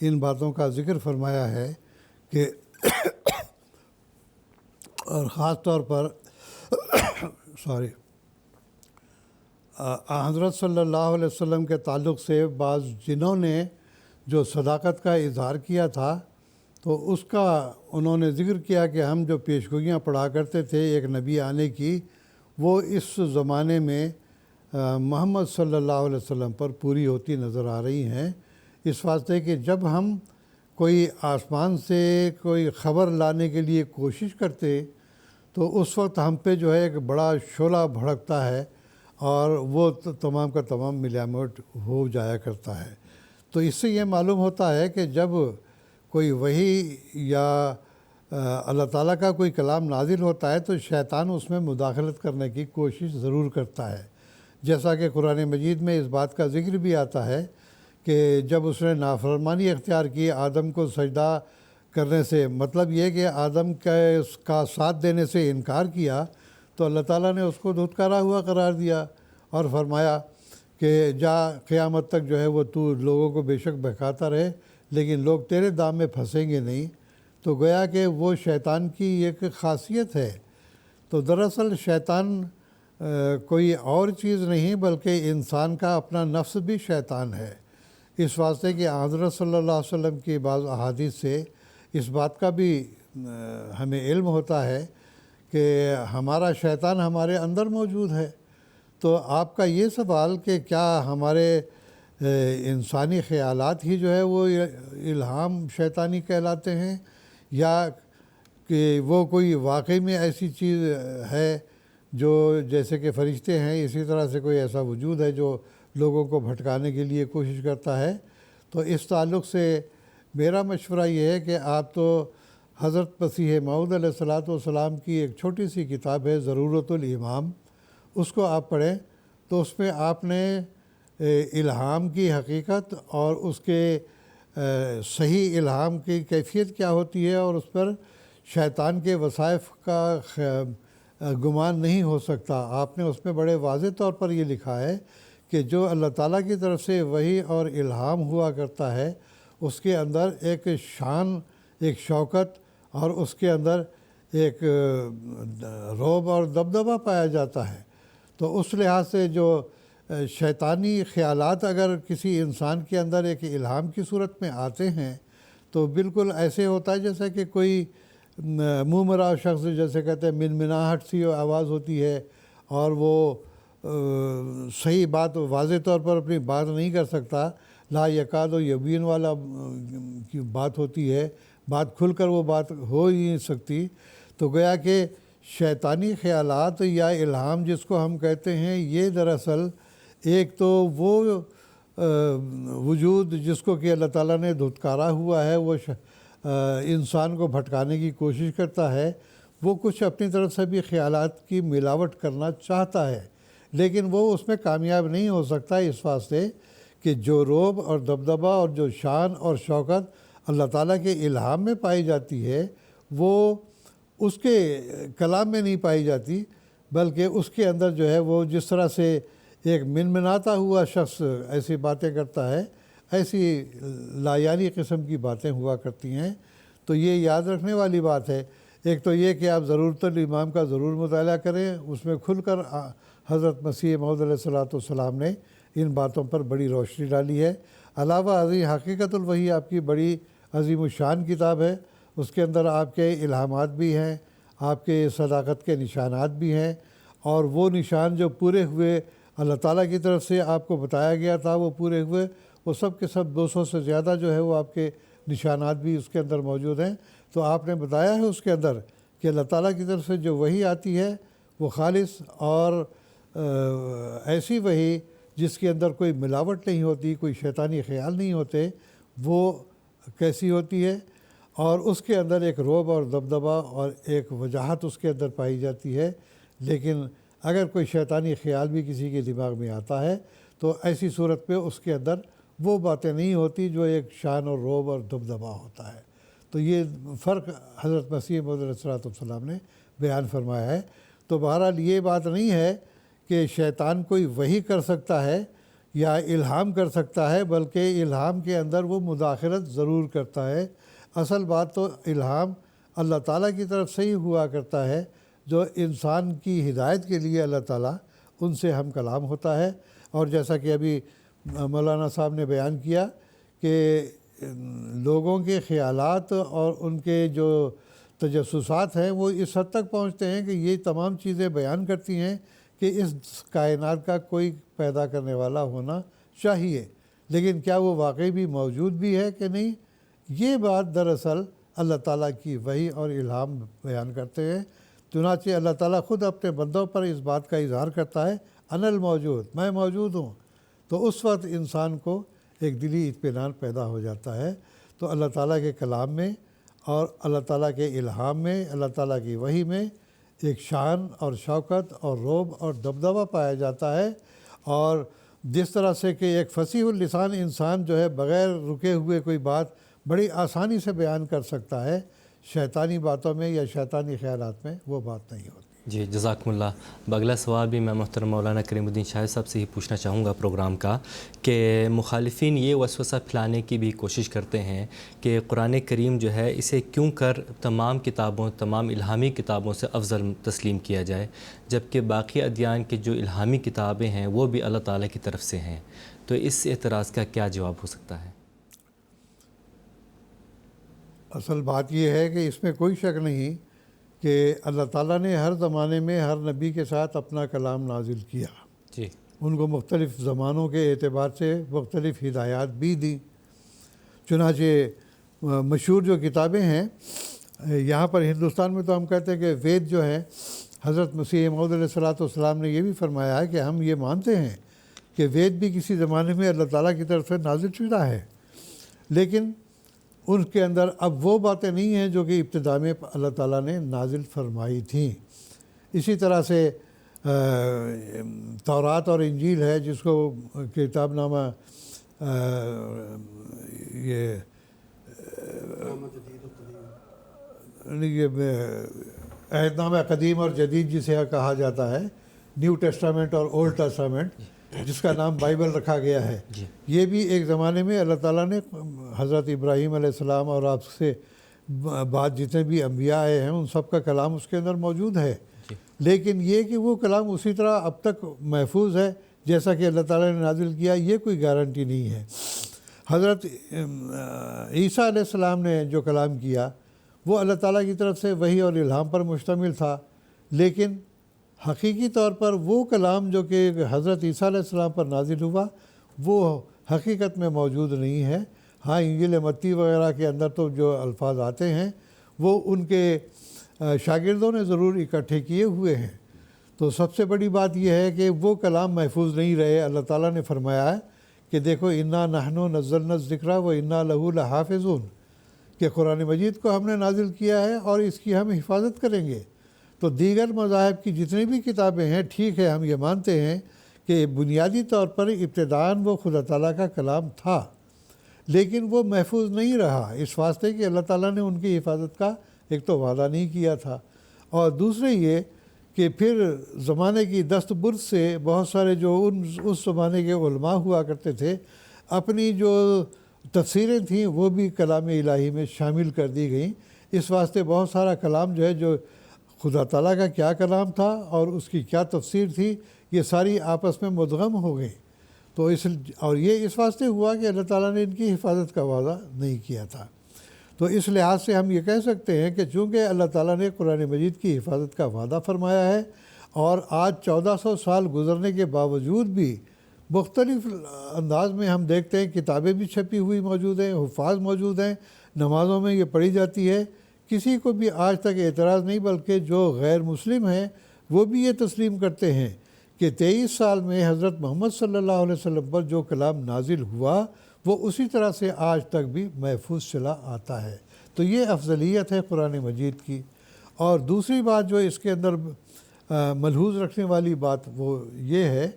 ان باتوں کا ذکر فرمایا ہے کہ اور خاص طور پر حضرت صلی اللہ علیہ وسلم کے تعلق سے بعض جنہوں نے جو صداقت کا اظہار کیا تھا، تو اس کا انہوں نے ذکر کیا کہ ہم جو پیشگوئیاں پڑھا کرتے تھے ایک نبی آنے کی، وہ اس زمانے میں محمد صلی اللہ علیہ وسلم پر پوری ہوتی نظر آ رہی ہیں، اس واسطے کہ جب ہم کوئی آسمان سے کوئی خبر لانے کے لیے کوشش کرتے تو اس وقت ہم پہ جو ہے ایک بڑا شعلہ بھڑکتا ہے اور وہ تمام کا تمام ملیامٹ ہو جایا کرتا ہے۔ تو اس سے یہ معلوم ہوتا ہے کہ جب کوئی وحی یا اللہ تعالیٰ کا کوئی کلام نازل ہوتا ہے تو شیطان اس میں مداخلت کرنے کی کوشش ضرور کرتا ہے، جیسا کہ قرآن مجید میں اس بات کا ذکر بھی آتا ہے کہ جب اس نے نافرمانی اختیار کی آدم کو سجدہ کرنے سے، مطلب یہ کہ آدم کا ساتھ دینے سے انکار کیا، تو اللہ تعالیٰ نے اس کو دھتکارا ہوا قرار دیا اور فرمایا کہ جا قیامت تک جو ہے وہ تو لوگوں کو بے شک بہکاتا رہے لیکن لوگ تیرے دام میں پھنسیں گے نہیں۔ تو گویا کہ وہ شیطان کی ایک خاصیت ہے۔ تو دراصل شیطان کوئی اور چیز نہیں بلکہ انسان کا اپنا نفس بھی شیطان ہے، اس واسطے کہ حضرت صلی اللہ علیہ وسلم کی بعض احادیث سے اس بات کا بھی ہمیں علم ہوتا ہے کہ ہمارا شیطان ہمارے اندر موجود ہے۔ تو آپ کا یہ سوال کہ کیا ہمارے انسانی خیالات ہی جو ہے وہ الہام شیطانی کہلاتے ہیں یا کہ وہ کوئی واقعی میں ایسی چیز ہے جو جیسے کہ فرشتے ہیں اسی طرح سے کوئی ایسا وجود ہے جو لوگوں کو بھٹکانے کے لیے کوشش کرتا ہے؟ تو اس تعلق سے میرا مشورہ یہ ہے کہ آپ تو حضرت مسیح موعود علیہ السلام کی ایک چھوٹی سی کتاب ہے ضرورت الامام، اس کو آپ پڑھیں تو اس میں آپ نے الہام کی حقیقت اور اس کے صحیح الہام کی کیفیت کیا ہوتی ہے اور اس پر شیطان کے وظائف کا گمان نہیں ہو سکتا۔ آپ نے اس میں بڑے واضح طور پر یہ لکھا ہے کہ جو اللہ تعالیٰ کی طرف سے وحی اور الہام ہوا کرتا ہے اس کے اندر ایک شان، ایک شوکت اور اس کے اندر ایک رعب اور دبدبہ پایا جاتا ہے۔ تو اس لحاظ سے جو شیطانی خیالات اگر کسی انسان کے اندر ایک الہام کی صورت میں آتے ہیں تو بالکل ایسے ہوتا ہے جیسا کہ کوئی منہ مرا شخص جیسے کہتے ہیں منمناہٹ سی آواز ہوتی ہے اور وہ صحیح بات واضح طور پر اپنی بات نہیں کر سکتا، لا یکاد و یبین والا کی بات ہوتی ہے، بات کھل کر وہ بات ہو ہی نہیں سکتی۔ تو گویا کہ شیطانی خیالات یا الہام جس کو ہم کہتے ہیں یہ دراصل ایک تو وہ وجود جس کو کہ اللہ تعالیٰ نے دھتکارا ہوا ہے، وہ انسان کو بھٹکانے کی کوشش کرتا ہے، وہ کچھ اپنی طرف سے بھی خیالات کی ملاوٹ کرنا چاہتا ہے لیکن وہ اس میں کامیاب نہیں ہو سکتا، اس واسطے کہ جو روب اور دبدبہ اور جو شان اور شوکت اللہ تعالیٰ کے الہام میں پائی جاتی ہے وہ اس کے کلام میں نہیں پائی جاتی، بلکہ اس کے اندر جو ہے وہ جس طرح سے ایک منمناتا ہوا شخص ایسی باتیں کرتا ہے، ایسی لایانی قسم کی باتیں ہوا کرتی ہیں۔ تو یہ یاد رکھنے والی بات ہے۔ ایک تو یہ کہ آپ ضرورت الامام کا ضرور مطالعہ کریں، اس میں کھل کر حضرت مسیح موعود علیہ الصلوۃ والسلام نے ان باتوں پر بڑی روشنی ڈالی ہے۔ علاوہ ازیں حقیقت الوحی آپ کی بڑی عظیم الشان کتاب ہے، اس کے اندر آپ کے الہامات بھی ہیں، آپ کے صداقت کے نشانات بھی ہیں، اور وہ نشان جو پورے ہوئے اللہ تعالیٰ کی طرف سے آپ کو بتایا گیا تھا وہ پورے ہوئے، وہ سب کے سب 200 سے زیادہ جو ہے وہ آپ کے نشانات بھی اس کے اندر موجود ہیں۔ تو آپ نے بتایا ہے اس کے اندر کہ اللہ تعالیٰ کی طرف سے جو وحی آتی ہے وہ خالص اور ایسی وحی جس کے اندر کوئی ملاوٹ نہیں ہوتی، کوئی شیطانی خیال نہیں ہوتے، وہ کیسی ہوتی ہے، اور اس کے اندر ایک رعب اور دبدبہ اور ایک وجاہت اس کے اندر پائی جاتی ہے۔ لیکن اگر کوئی شیطانی خیال بھی کسی کے دماغ میں آتا ہے تو ایسی صورت پہ اس کے اندر وہ باتیں نہیں ہوتی جو ایک شان اور رعب اور دبدبہ ہوتا ہے۔ تو یہ فرق حضرت مسیح موعود علیہ الصلوۃ والسلام نے بیان فرمایا ہے۔ تو بہرحال یہ بات نہیں ہے کہ شیطان کوئی وحی کر سکتا ہے یا الہام کر سکتا ہے، بلکہ الہام کے اندر وہ مداخلت ضرور کرتا ہے۔ اصل بات تو الہام اللہ تعالیٰ کی طرف سے ہی ہوا کرتا ہے، جو انسان کی ہدایت کے لیے اللہ تعالیٰ ان سے ہم کلام ہوتا ہے۔ اور جیسا کہ ابھی مولانا صاحب نے بیان کیا کہ لوگوں کے خیالات اور ان کے جو تجسسات ہیں وہ اس حد تک پہنچتے ہیں کہ یہ تمام چیزیں بیان کرتی ہیں کہ اس کائنات کا کوئی پیدا کرنے والا ہونا چاہیے، لیکن کیا وہ واقعی بھی موجود بھی ہے کہ نہیں، یہ بات دراصل اللہ تعالیٰ کی وحی اور الہام بیان کرتے ہیں۔ چنانچہ اللہ تعالیٰ خود اپنے بندوں پر اس بات کا اظہار کرتا ہے، انا الموجود، میں موجود ہوں۔ تو اس وقت انسان کو ایک دلی اطمینان پیدا ہو جاتا ہے۔ تو اللہ تعالیٰ کے کلام میں اور اللہ تعالیٰ کے الہام میں، اللہ تعالیٰ کی وحی میں ایک شان اور شوکت اور رعب اور دبدبہ پایا جاتا ہے۔ اور جس طرح سے کہ ایک فصیح اللسان انسان جو ہے بغیر رکے ہوئے کوئی بات بڑی آسانی سے بیان کر سکتا ہے، شیطانی باتوں میں یا شیطانی خیالات میں وہ بات نہیں ہوتی۔
جی جزاکم اللہ۔ اگلا سوال بھی میں محترم مولانا کریم الدین شاہد صاحب سے ہی پوچھنا چاہوں گا پروگرام کا، کہ مخالفین یہ وسوسہ پھیلانے کی بھی کوشش کرتے ہیں کہ قرآن کریم جو ہے اسے کیوں کر تمام کتابوں، تمام الہامی کتابوں سے افضل تسلیم کیا جائے، جبکہ باقی ادیان کے جو الہامی کتابیں ہیں وہ بھی اللہ تعالیٰ کی طرف سے ہیں۔ تو اس اعتراض کا کیا جواب ہو سکتا ہے؟
اصل بات یہ ہے کہ اس میں کوئی شک نہیں کہ اللہ تعالیٰ نے ہر زمانے میں ہر نبی کے ساتھ اپنا کلام نازل کیا،
جی،
ان کو مختلف زمانوں کے اعتبار سے مختلف ہدایات بھی دیں۔ چنانچہ مشہور جو کتابیں ہیں یہاں پر ہندوستان میں تو ہم کہتے ہیں کہ وید جو ہے، حضرت مسیح موعود علیہ الصلوۃ والسلام نے یہ بھی فرمایا ہے کہ ہم یہ مانتے ہیں کہ وید بھی کسی زمانے میں اللہ تعالیٰ کی طرف سے نازل شدہ ہے، لیکن ان کے اندر اب وہ باتیں نہیں ہیں جو کہ ابتدا میں اللہ تعالیٰ نے نازل فرمائی تھیں۔ اسی طرح سے تورات اور انجیل ہے، جس کو کتاب نامہ یہ عہد نامہ قدیم اور جدید جسے کہا جاتا ہے، نیو ٹیسٹامنٹ اور اولڈ ٹیسٹامنٹ، جس کا نام بائبل رکھا گیا ہے، یہ بھی ایک زمانے میں اللہ تعالیٰ نے حضرت ابراہیم علیہ السلام اور آپ سے بعد جتنے بھی انبیاء آئے ہیں ان سب کا کلام اس کے اندر موجود ہے۔ لیکن یہ کہ وہ کلام اسی طرح اب تک محفوظ ہے جیسا کہ اللہ تعالیٰ نے نازل کیا، یہ کوئی گارنٹی نہیں ہے۔ حضرت عیسیٰ علیہ السلام نے جو کلام کیا وہ اللہ تعالیٰ کی طرف سے وحی اور الہام پر مشتمل تھا، لیکن حقیقی طور پر وہ کلام جو کہ حضرت عیسیٰ علیہ السلام پر نازل ہوا وہ حقیقت میں موجود نہیں ہے۔ ہاں، انجیل متی وغیرہ کے اندر تو جو الفاظ آتے ہیں وہ ان کے شاگردوں نے ضرور اکٹھے کیے ہوئے ہیں۔ تو سب سے بڑی بات یہ ہے کہ وہ کلام محفوظ نہیں رہے۔ اللہ تعالیٰ نے فرمایا ہے کہ دیکھو انا نحن نزلنا الذکر و انا لہ لحافظون، کہ قرآن مجید کو ہم نے نازل کیا ہے اور اس کی ہم حفاظت کریں گے۔ تو دیگر مذاہب کی جتنی بھی کتابیں ہیں، ٹھیک ہے ہم یہ مانتے ہیں کہ بنیادی طور پر ابتداءً وہ خدا تعالیٰ کا کلام تھا، لیکن وہ محفوظ نہیں رہا، اس واسطے کہ اللہ تعالیٰ نے ان کی حفاظت کا ایک تو وعدہ نہیں کیا تھا، اور دوسرے یہ کہ پھر زمانے کی دست برد سے بہت سارے جو اس زمانے کے علماء ہوا کرتے تھے، اپنی جو تفسیریں تھیں وہ بھی کلام الہی میں شامل کر دی گئیں۔ اس واسطے بہت سارا کلام جو ہے، جو خدا تعالیٰ کا کیا کلام تھا اور اس کی کیا تفسیر تھی، یہ ساری آپس میں مدغم ہو گئی۔ تو اور یہ اس واسطے ہوا کہ اللہ تعالیٰ نے ان کی حفاظت کا وعدہ نہیں کیا تھا۔ تو اس لحاظ سے ہم یہ کہہ سکتے ہیں کہ چونکہ اللہ تعالیٰ نے قرآن مجید کی حفاظت کا وعدہ فرمایا ہے، اور آج 1400 سال گزرنے کے باوجود بھی مختلف انداز میں ہم دیکھتے ہیں کتابیں بھی چھپی ہوئی موجود ہیں، حفاظ موجود ہیں، نمازوں میں یہ پڑھی جاتی ہے، کسی کو بھی آج تک اعتراض نہیں، بلکہ جو غیر مسلم ہیں وہ بھی یہ تسلیم کرتے ہیں کہ 23 سال میں حضرت محمد صلی اللہ علیہ وسلم پر جو کلام نازل ہوا وہ اسی طرح سے آج تک بھی محفوظ چلا آتا ہے۔ تو یہ افضلیت ہے قرآن مجید کی۔ اور دوسری بات جو اس کے اندر ملحوظ رکھنے والی بات وہ یہ ہے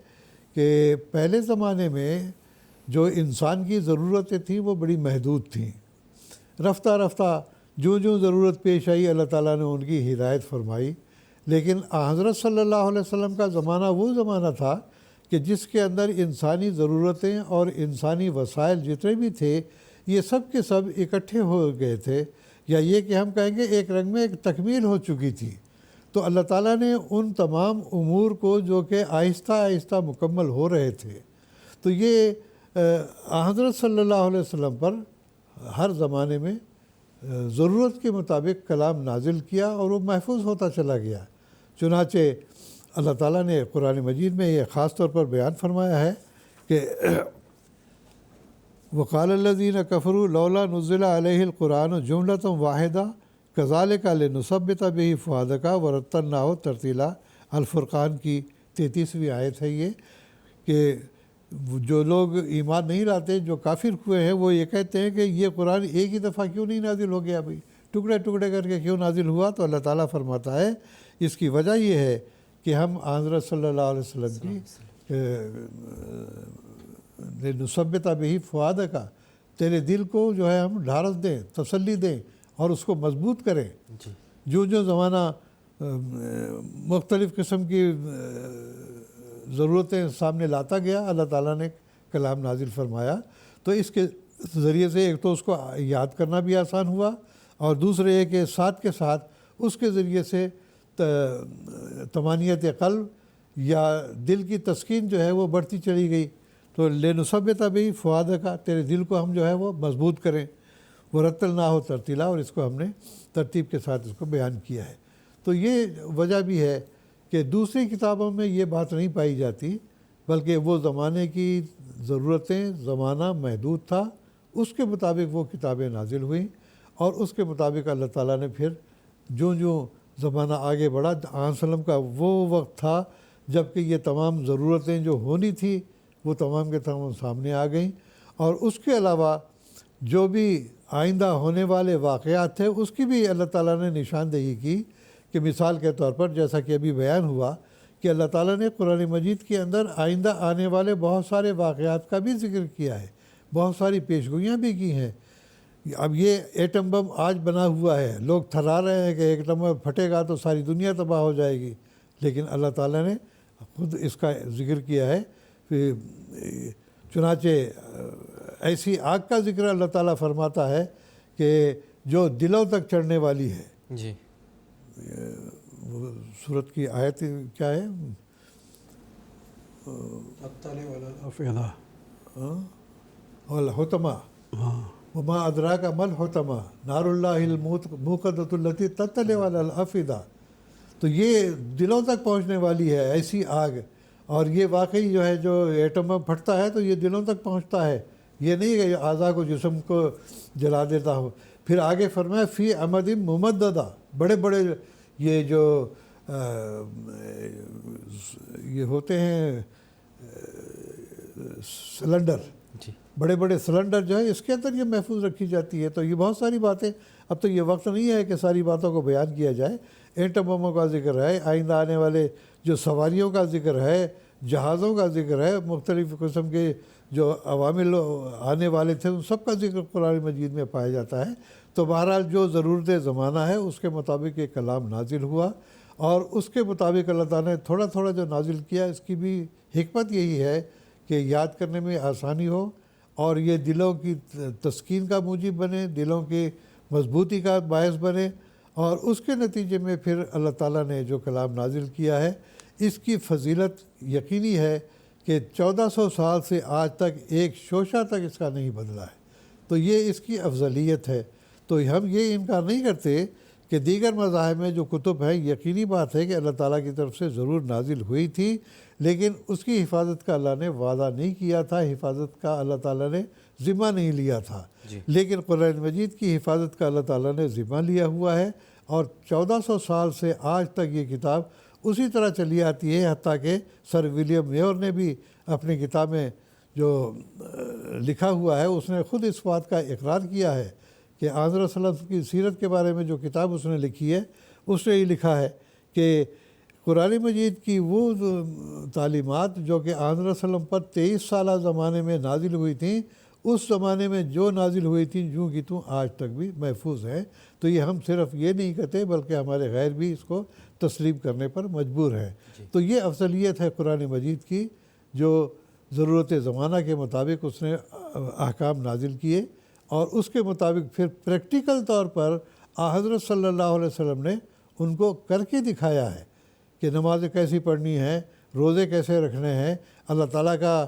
کہ پہلے زمانے میں جو انسان کی ضرورتیں تھیں وہ بڑی محدود تھیں، رفتہ رفتہ جو ضرورت پیش آئی اللہ تعالیٰ نے ان کی ہدایت فرمائی، لیکن حضرت صلی اللہ علیہ وسلم کا زمانہ وہ زمانہ تھا کہ جس کے اندر انسانی ضرورتیں اور انسانی وسائل جتنے بھی تھے یہ سب کے سب اکٹھے ہو گئے تھے، یا یہ کہ ہم کہیں گے ایک رنگ میں ایک تکمیل ہو چکی تھی۔ تو اللہ تعالیٰ نے ان تمام امور کو جو کہ آہستہ آہستہ مکمل ہو رہے تھے، تو یہ حضرت صلی اللہ علیہ وسلم پر ہر زمانے میں ضرورت کے مطابق کلام نازل کیا اور وہ محفوظ ہوتا چلا گیا۔ چنانچہ اللہ تعالیٰ نے قرآن مجید میں یہ خاص طور پر بیان فرمایا ہے کہ وقال الذین کفروا لولا نزل علیہ القرآن جملۃ واحدہ کذالک لنثبت بہ فؤادک ورتلناہ ترتیلا۔ الفرقان کی 33ویں آیت ہے یہ، کہ جو لوگ ایمان نہیں لاتے، جو کافر ہوئے ہیں، وہ یہ کہتے ہیں کہ یہ قرآن ایک ہی دفعہ کیوں نہیں نازل ہو گیا بھائی، ٹکڑے ٹکڑے کر کے کیوں نازل ہوا؟ تو اللہ تعالیٰ فرماتا ہے اس کی وجہ یہ ہے کہ ہم حضرت صلی اللہ علیہ وسلم کی نثبت بہ فؤادک، تیرے دل کو جو ہے ہم ڈھارس دیں، تسلی دیں اور اس کو مضبوط کریں۔ جو زمانہ مختلف قسم کی ضرورتیں سامنے لاتا گیا، اللہ تعالیٰ نے کلام نازل فرمایا، تو اس کے ذریعے سے ایک تو اس کو یاد کرنا بھی آسان ہوا، اور دوسرے یہ کہ ساتھ کے ساتھ اس کے ذریعے سے طمانینت قلب یا دل کی تسکین جو ہے وہ بڑھتی چلی گئی۔ تو لنثبت بہ فؤادک، تیرے دل کو ہم جو ہے وہ مضبوط کریں، ورتلناہ ترتیلا، اور اس کو ہم نے ترتیب کے ساتھ اس کو بیان کیا ہے۔ تو یہ وجہ بھی ہے کہ دوسری کتابوں میں یہ بات نہیں پائی جاتی، بلکہ وہ زمانے کی ضرورتیں، زمانہ محدود تھا، اس کے مطابق وہ کتابیں نازل ہوئیں، اور اس کے مطابق اللہ تعالیٰ نے پھر جو زمانہ آگے بڑھا، آن وسلم کا وہ وقت تھا جب کہ یہ تمام ضرورتیں جو ہونی تھی وہ تمام کے تمام سامنے آ گئیں، اور اس کے علاوہ جو بھی آئندہ ہونے والے واقعات تھے اس کی بھی اللہ تعالیٰ نے نشاندہی کی، کہ مثال کے طور پر جیسا کہ ابھی بیان ہوا کہ اللہ تعالیٰ نے قرآن مجید کے اندر آئندہ آنے والے بہت سارے واقعات کا بھی ذکر کیا ہے، بہت ساری پیشگوئیاں بھی کی ہیں۔ اب یہ ایٹم بم آج بنا ہوا ہے، لوگ تھرا رہے ہیں کہ ایٹم بم پھٹے گا تو ساری دنیا تباہ ہو جائے گی، لیکن اللہ تعالیٰ نے خود اس کا ذکر کیا ہے۔ چنانچہ ایسی آگ کا ذکر اللہ تعالیٰ فرماتا ہے کہ جو دلوں تک چڑھنے والی ہے۔
جی،
وہ سورت کی آیت کیا ہے؟
الافئدہ
الحطمہ، وما ادراک ما الحطمہ نار اللہ الموقدۃ التی تطلع علی الافئدہ۔ تو یہ دلوں تک پہنچنے والی ہے ایسی آگ، اور یہ واقعی جو ہے جو ایٹم بم پھٹتا ہے تو یہ دلوں تک پہنچتا ہے، یہ نہیں کہ اعضاء کو، جسم کو جلا دیتا ہو۔ پھر آگے فرمایا فی امد ممددہ، بڑے بڑے یہ جو یہ ہوتے ہیں سلنڈر، بڑے بڑے سلنڈر جو ہے اس کے اندر یہ محفوظ رکھی جاتی ہے۔ تو یہ بہت ساری باتیں، اب تو یہ وقت نہیں ہے کہ ساری باتوں کو بیان کیا جائے۔ ایٹم بموں کا ذکر ہے، آئندہ آنے والے جو سواریوں کا ذکر ہے، جہازوں کا ذکر ہے، مختلف قسم کے جو عوامل آنے والے تھے ان سب کا ذکر قرآن مجید میں پایا جاتا ہے۔ تو بہرحال جو ضرورت زمانہ ہے اس کے مطابق یہ کلام نازل ہوا، اور اس کے مطابق اللہ تعالیٰ نے تھوڑا تھوڑا جو نازل کیا، اس کی بھی حکمت یہی ہے کہ یاد کرنے میں آسانی ہو، اور یہ دلوں کی تسکین کا موجب بنے، دلوں کی مضبوطی کا باعث بنے، اور اس کے نتیجے میں پھر اللہ تعالیٰ نے جو کلام نازل کیا ہے اس کی فضیلت یقینی ہے کہ 1400 سال سے آج تک ایک شوشہ تک اس کا نہیں بدلا ہے، تو یہ اس کی افضلیت ہے۔ تو ہم یہ انکار نہیں کرتے کہ دیگر مذاہب میں جو کتب ہیں، یقینی بات ہے کہ اللہ تعالیٰ کی طرف سے ضرور نازل ہوئی تھی، لیکن اس کی حفاظت کا اللہ نے وعدہ نہیں کیا تھا، حفاظت کا اللہ تعالیٰ نے ذمہ نہیں لیا تھا۔ لیکن قرآن مجید کی حفاظت کا اللہ تعالیٰ نے ذمہ لیا ہوا ہے، اور 1400 سال سے آج تک یہ کتاب اسی طرح چلی آتی ہے، حتیٰ کہ سر ولیم میور نے بھی اپنی کتاب میں جو لکھا ہوا ہے اس نے خود اس بات کا اقرار کیا ہے کہ آن صلی اللہ علیہ وسلم کی سیرت کے بارے میں جو کتاب اس نے لکھی ہے اس نے یہ لکھا ہے کہ قرآن مجید کی وہ تعلیمات جو کہ آن صلی اللہ علیہ وسلم پر 23 سالہ زمانے میں نازل ہوئی تھیں، اس زمانے میں جو نازل ہوئی تھیں یوں کی توں آج تک بھی محفوظ ہیں۔ تو یہ ہم صرف یہ نہیں کہتے بلکہ ہمارے غیر بھی اس کو تسلیم کرنے پر مجبور ہیں۔ تو یہ افضلیت ہے قرآن مجید کی، جو ضرورت زمانہ کے مطابق اس نے احکام نازل کیے، اور اس کے مطابق پھر پریکٹیکل طور پر حضرت صلی اللہ علیہ وسلم نے ان کو کر کے دکھایا ہے کہ نمازیں کیسی پڑھنی ہیں، روزے کیسے رکھنے ہیں، اللہ تعالیٰ کا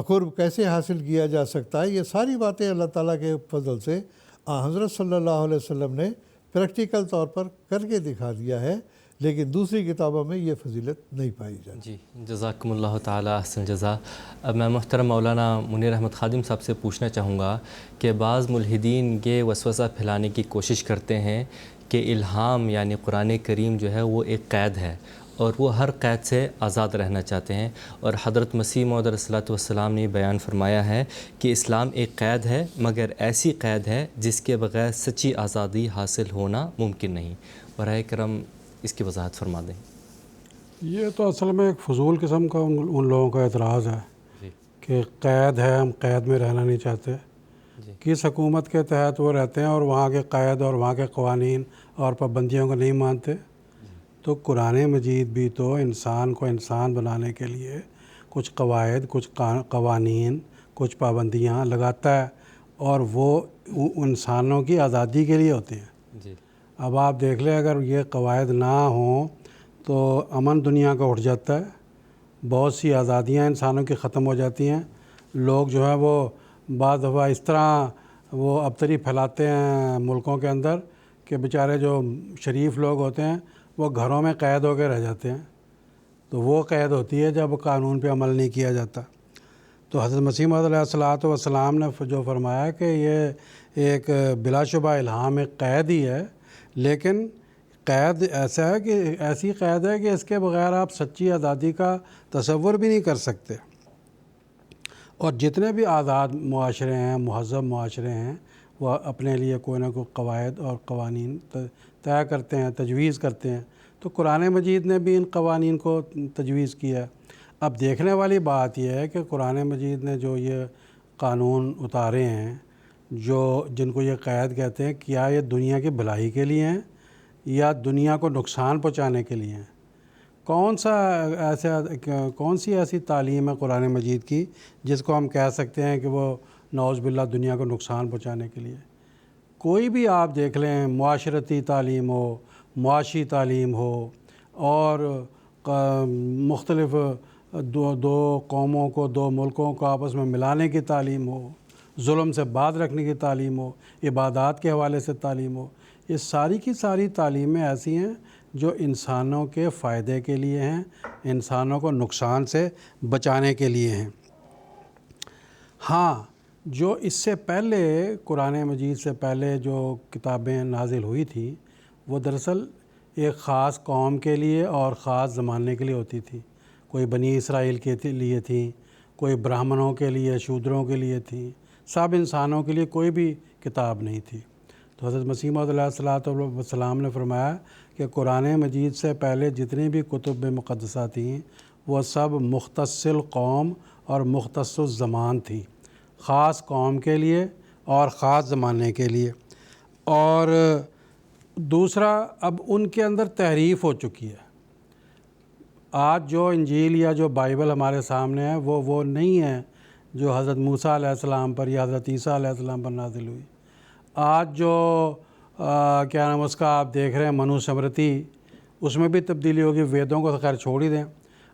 قرب کیسے حاصل کیا جا سکتا ہے۔ یہ ساری باتیں اللہ تعالیٰ کے فضل سے حضرت صلی اللہ علیہ وسلم نے پریکٹیکل طور پر کر کے دکھا دیا ہے، لیکن دوسری کتابوں میں یہ فضیلت نہیں پائی جاتی۔
جی، جزاکم اللہ تعالی احسن جزا۔ اب میں محترم مولانا منیر احمد خادم صاحب سے پوچھنا چاہوں گا کہ بعض ملحدین یہ وسوسہ پھیلانے کی کوشش کرتے ہیں کہ الہام یعنی قرآن کریم جو ہے وہ ایک قید ہے، اور وہ ہر قید سے آزاد رہنا چاہتے ہیں، اور حضرت مسیح موعود علیہ الصلوۃ والسلام نے بیان فرمایا ہے کہ اسلام ایک قید ہے، مگر ایسی قید ہے جس کے بغیر سچی آزادی حاصل ہونا ممکن نہیں۔ براہ کرم اس کی وضاحت فرما دیں۔
یہ تو اصل میں ایک فضول قسم کا ان لوگوں کا اعتراض ہے کہ قید ہے، ہم قید میں رہنا نہیں چاہتے۔ کس حکومت کے تحت وہ رہتے ہیں اور وہاں کے قید اور وہاں کے قوانین اور پابندیوں کو نہیں مانتے؟ تو قرآن مجید بھی تو انسان کو انسان بنانے کے لیے کچھ قواعد، کچھ قوانین، کچھ پابندیاں لگاتا ہے، اور وہ انسانوں کی آزادی کے لیے ہوتے ہیں۔ اب آپ دیکھ لیں، اگر یہ قواعد نہ ہوں تو امن دنیا کا اٹھ جاتا ہے، بہت سی آزادیاں انسانوں کی ختم ہو جاتی ہیں۔ لوگ جو ہیں وہ بعض دفعہ اس طرح وہ ابتری پھیلاتے ہیں ملکوں کے اندر کہ بیچارے جو شریف لوگ ہوتے ہیں وہ گھروں میں قید ہو کے رہ جاتے ہیں۔ تو وہ قید ہوتی ہے جب قانون پہ عمل نہیں کیا جاتا۔ تو حضرت مسیح موعود علیہ الصلوۃ والسلام نے جو فرمایا کہ یہ ایک بلا شبہ الہام ایک قید ہی ہے، لیکن قید ایسا ہے کہ ایسی قید ہے کہ اس کے بغیر آپ سچی آزادی کا تصور بھی نہیں کر سکتے۔ اور جتنے بھی آزاد معاشرے ہیں، مہذب معاشرے ہیں، وہ اپنے لیے کوئی نہ کوئی قواعد اور قوانین طے کرتے ہیں، تجویز کرتے ہیں۔ تو قرآن مجید نے بھی ان قوانین کو تجویز کیا ہے۔ اب دیکھنے والی بات یہ ہے کہ قرآن مجید نے جو یہ قانون اتارے ہیں، جن کو یہ قید کہتے ہیں، کیا یہ دنیا کی بھلائی کے لیے ہیں یا دنیا کو نقصان پہنچانے کے لیے ہیں؟ کون سی ایسی تعلیم ہے قرآن مجید کی جس کو ہم کہہ سکتے ہیں کہ وہ نعوذ باللہ دنیا کو نقصان پہنچانے کے لیے؟ کوئی بھی آپ دیکھ لیں، معاشرتی تعلیم ہو، معاشی تعلیم ہو، اور مختلف دو قوموں کو، دو ملکوں کو آپس میں ملانے کی تعلیم ہو، ظلم سے باز رکھنے کی تعلیم ہو، عبادات کے حوالے سے تعلیم ہو، یہ ساری کی ساری تعلیمیں ایسی ہیں جو انسانوں کے فائدے کے لیے ہیں، انسانوں کو نقصان سے بچانے کے لیے ہیں۔ ہاں، جو اس سے پہلے قرآن مجید سے پہلے جو کتابیں نازل ہوئی تھیں وہ دراصل ایک خاص قوم کے لیے اور خاص زمانے کے لیے ہوتی تھی۔ کوئی بنی اسرائیل کے لیے تھیں، کوئی برہمنوں کے لیے، شودروں کے لیے تھیں، سب انسانوں کے لیے کوئی بھی کتاب نہیں تھی۔ تو حضرت مسیح موعود علیہ الصلوۃ والسلام نے فرمایا کہ قرآن مجید سے پہلے جتنی بھی کتب مقدسہ تھیں وہ سب مختص القوم اور مختص الزمان تھیں، خاص قوم کے لیے اور خاص زمانے کے لیے۔ اور دوسرا، اب ان کے اندر تحریف ہو چکی ہے۔ آج جو انجیل یا جو بائبل ہمارے سامنے ہے وہ نہیں ہے جو حضرت موسیٰ علیہ السلام پر یا حضرت عیسیٰ علیہ السلام پر نازل ہوئی۔ آج جو کیا نام اس کا آپ دیکھ رہے ہیں منو سمرتی، اس میں بھی تبدیلی ہوگی، ویدوں کو تو خیر چھوڑ ہی دیں۔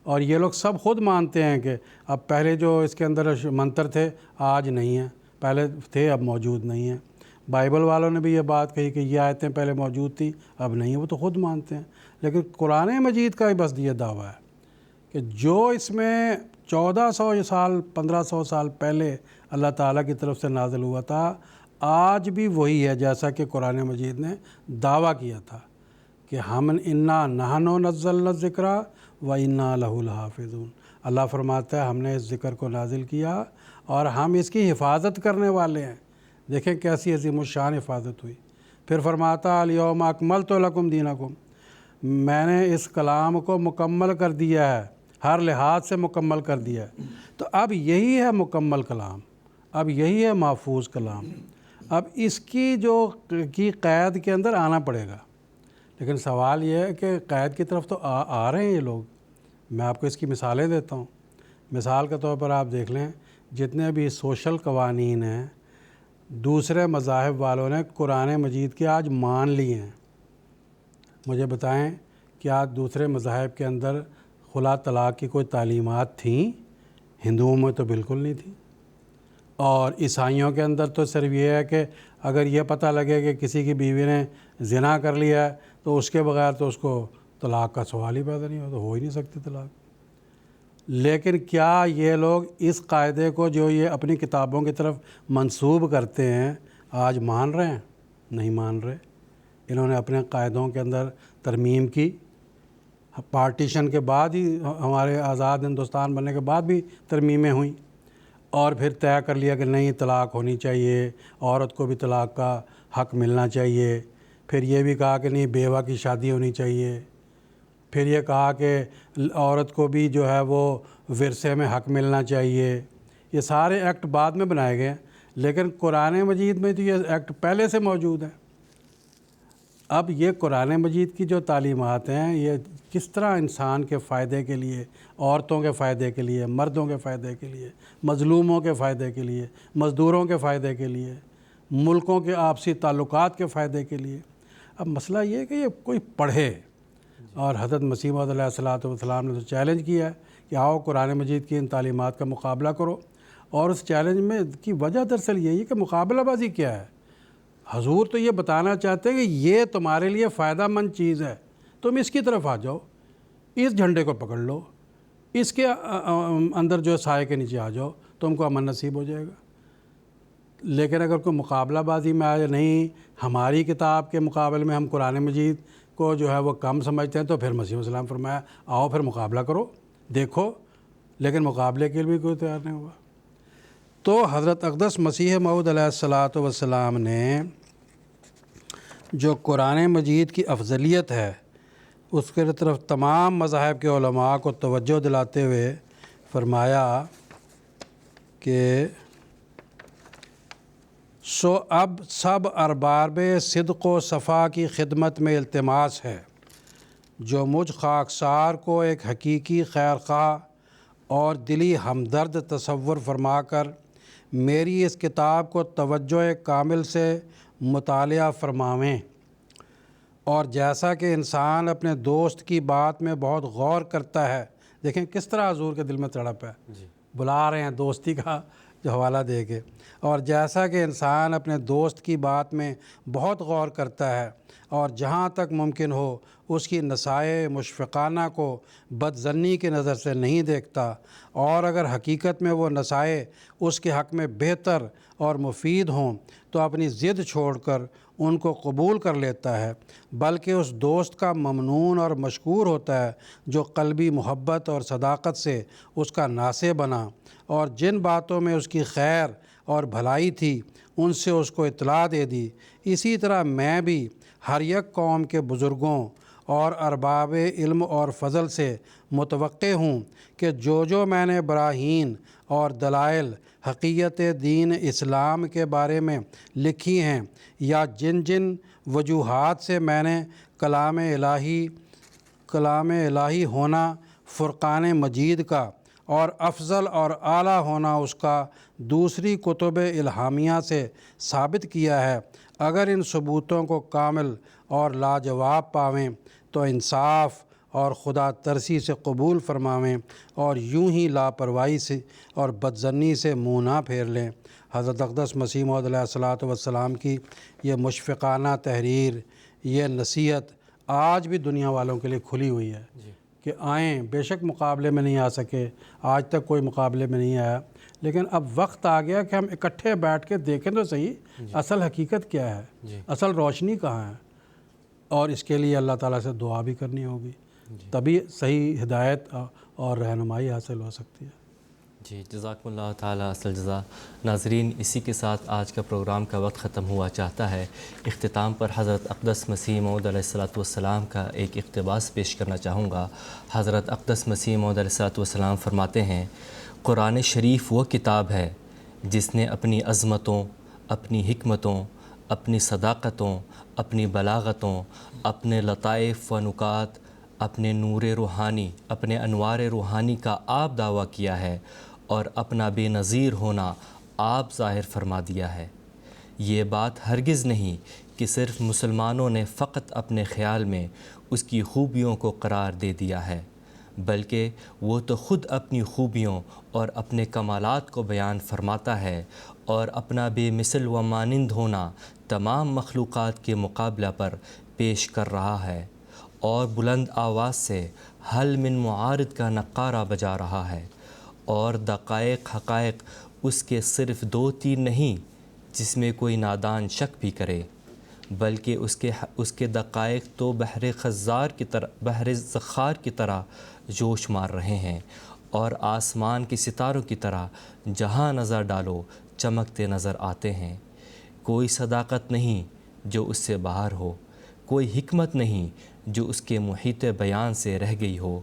اور یہ لوگ سب خود مانتے ہیں کہ اب پہلے جو اس کے اندر منتر تھے آج نہیں ہیں، پہلے تھے اب موجود نہیں ہیں۔ بائبل والوں نے بھی یہ بات کہی کہ یہ آیتیں پہلے موجود تھیں اب نہیں ہیں، وہ تو خود مانتے ہیں۔ لیکن قرآن مجید کا ہی بس یہ دعویٰ ہے کہ جو اس میں 1400 سال 1500 سال پہلے اللہ تعالیٰ کی طرف سے نازل ہوا تھا، آج بھی وہی ہے جیسا کہ قرآن مجید نے دعویٰ کیا تھا کہ ہم انا نحن نزلنا الذکر و انا لہ لحافظون۔ اللہ فرماتا ہے ہم نے اس ذکر کو نازل کیا اور ہم اس کی حفاظت کرنے والے ہیں۔ دیکھیں کیسی عظیم الشان حفاظت ہوئی۔ پھر فرماتا الیوم اکملت لکم دینکم، میں نے اس کلام کو مکمل کر دیا ہے، ہر لحاظ سے مکمل کر دیا ہے۔ تو اب یہی ہے مکمل کلام، اب یہی ہے محفوظ کلام۔ اب اس کی قید کے اندر آنا پڑے گا۔ لیکن سوال یہ ہے کہ قید کی طرف تو آ رہے ہیں یہ لوگ۔ میں آپ کو اس کی مثالیں دیتا ہوں۔ مثال کے طور پر آپ دیکھ لیں، جتنے بھی سوشل قوانین ہیں دوسرے مذاہب والوں نے قرآن مجید کے آج مان لیے ہیں۔ مجھے بتائیں کیا دوسرے مذاہب کے اندر خلا طلاق کی کوئی تعلیمات تھیں؟ ہندوؤں میں تو بالکل نہیں تھیں۔ اور عیسائیوں کے اندر تو صرف یہ ہے کہ اگر یہ پتہ لگے کہ کسی کی بیوی نے زنا کر لیا ہے تو اس کے بغیر تو اس کو طلاق کا سوال ہی پیدا نہیں ہوتا، ہو ہی نہیں سکتی طلاق۔ لیکن کیا یہ لوگ اس قاعدے کو جو یہ اپنی کتابوں کی طرف منسوب کرتے ہیں آج مان رہے ہیں؟ نہیں مان رہے۔ انہوں نے اپنے قاعدوں کے اندر ترمیم کی، پارٹیشن کے بعد ہی، ہمارے آزاد ہندوستان بننے کے بعد بھی ترمیمیں ہوئیں، اور پھر طے کر لیا کہ نہیں طلاق ہونی چاہیے، عورت کو بھی طلاق کا حق ملنا چاہیے۔ پھر یہ بھی کہا کہ نہیں بیوہ کی شادی ہونی چاہیے۔ پھر یہ کہا کہ عورت کو بھی جو ہے وہ ورثے میں حق ملنا چاہیے۔ یہ سارے ایکٹ بعد میں بنائے گئے ہیں، لیکن قرآن مجید میں تو یہ ایکٹ پہلے سے موجود ہیں۔ اب یہ قرآن مجید کی جو تعلیمات ہیں یہ کس طرح انسان کے فائدے کے لیے، عورتوں کے فائدے کے لیے، مردوں کے فائدے کے لیے، مظلوموں کے فائدے کے لیے، مزدوروں کے فائدے کے لیے، ملکوں کے آپسی تعلقات کے فائدے کے لیے۔ اب مسئلہ یہ ہے کہ یہ کوئی پڑھے، اور حضرت مسیح موعود علیہ السلام نے تو چیلنج کیا ہے کہ آؤ قرآن مجید کی ان تعلیمات کا مقابلہ کرو۔ اور اس چیلنج میں کی وجہ دراصل یہی ہے کہ مقابلہ بازی کیا ہے۔ حضور تو یہ بتانا چاہتے ہیں کہ یہ تمہارے لیے فائدہ مند چیز ہے، تم اس کی طرف آ جاؤ، اس جھنڈے کو پکڑ لو، اس کے اندر جو سائے کے نیچے آ جاؤ، تم کو امن نصیب ہو جائے گا۔ لیکن اگر کوئی مقابلہ بازی میں آیا نہیں، ہماری کتاب کے مقابلے میں ہم قرآن مجید کو جو ہے وہ کم سمجھتے ہیں، تو پھر مسیح علیہ السلام فرمایا آؤ پھر مقابلہ کرو، دیکھو۔ لیکن مقابلے کے لیے بھی کوئی تیار نہیں ہوا۔ تو حضرت اقدس مسیح موعود علیہ السلام نے جو قرآن مجید کی افضلیت ہے اس کے طرف تمام مذاہب کے علماء کو توجہ دلاتے ہوئے فرمایا کہ سو اب سب ارباب صدق و صفا کی خدمت میں التماس ہے، جو مجھ خاکسار کو ایک حقیقی خیر خواہ اور دلی ہمدرد تصور فرما کر میری اس کتاب کو توجہ کامل سے مطالعہ فرماویں، اور جیسا کہ انسان اپنے دوست کی بات میں بہت غور کرتا ہے۔ دیکھیں کس طرح حضور کے دل میں تڑپ ہے، بلا رہے ہیں دوستی کا جو حوالہ دے کے۔ اور جیسا کہ انسان اپنے دوست کی بات میں بہت غور کرتا ہے اور جہاں تک ممکن ہو اس کی نصائح مشفقانہ کو بدظنی کی نظر سے نہیں دیکھتا، اور اگر حقیقت میں وہ نصائح اس کے حق میں بہتر اور مفید ہوں تو اپنی ضد چھوڑ کر ان کو قبول کر لیتا ہے، بلکہ اس دوست کا ممنون اور مشکور ہوتا ہے جو قلبی محبت اور صداقت سے اس کا ناصح بنا، اور جن باتوں میں اس کی خیر اور بھلائی تھی ان سے اس کو اطلاع دے دی۔ اسی طرح میں بھی ہر یک قوم کے بزرگوں اور ارباب علم اور فضل سے متوقع ہوں کہ جو میں نے براہین اور دلائل حقیقت دین اسلام کے بارے میں لکھی ہیں یا جن وجوہات سے میں نے کلام الہی ہونا فرقان مجید کا اور افضل اور اعلیٰ ہونا اس کا دوسری کتب الہامیہ سے ثابت کیا ہے، اگر ان ثبوتوں کو کامل اور لاجواب پاویں تو انصاف اور خدا ترسی سے قبول فرماویں اور یوں ہی لاپرواہی سے اور بدظنی سے منہ نہ پھیر لیں۔ حضرت اقدس مسیح موعود علیہ الصلوۃ والسلام کی یہ مشفقانہ تحریر، یہ نصیحت آج بھی دنیا والوں کے لیے کھلی ہوئی ہے کہ آئیں، بے شک مقابلے میں نہیں آ سکے، آج تک کوئی مقابلے میں نہیں آیا، لیکن اب وقت آ گیا کہ ہم اکٹھے بیٹھ کے دیکھیں تو صحیح اصل حقیقت کیا ہے، اصل روشنی کہاں ہے، اور اس کے لیے اللہ تعالیٰ سے دعا بھی کرنی ہوگی، تبھی صحیح ہدایت اور رہنمائی حاصل ہو سکتی ہے۔
جی، جزاکم اللہ تعالیٰ اصل جزا۔ ناظرین، اسی کے ساتھ آج کا پروگرام کا وقت ختم ہوا چاہتا ہے۔ اختتام پر حضرت اقدس مسیح موعود علیہ الصلوۃ والسلام کا ایک اقتباس پیش کرنا چاہوں گا۔ حضرت اقدس مسیح موعود علیہ الصلوۃ والسلام فرماتے ہیں، قرآن شریف وہ کتاب ہے جس نے اپنی عظمتوں، اپنی حکمتوں، اپنی صداقتوں، اپنی بلاغتوں، اپنے لطائف و نکات، اپنے نور روحانی، اپنے انوار روحانی کا آپ دعویٰ کیا ہے اور اپنا بے نظیر ہونا آپ ظاہر فرما دیا ہے۔ یہ بات ہرگز نہیں کہ صرف مسلمانوں نے فقط اپنے خیال میں اس کی خوبیوں کو قرار دے دیا ہے، بلکہ وہ تو خود اپنی خوبیوں اور اپنے کمالات کو بیان فرماتا ہے اور اپنا بے مثل و مانند ہونا تمام مخلوقات کے مقابلہ پر پیش کر رہا ہے اور بلند آواز سے حل من معارض کا نقارہ بجا رہا ہے، اور دقائق حقائق اس کے صرف 2-3 نہیں جس میں کوئی نادان شک بھی کرے، بلکہ اس کے دقائق تو بحر زخار کی طرح جوش مار رہے ہیں، اور آسمان کے ستاروں کی طرح جہاں نظر ڈالو چمکتے نظر آتے ہیں۔ کوئی صداقت نہیں جو اس سے باہر ہو، کوئی حکمت نہیں جو اس کے محیط بیان سے رہ گئی ہو،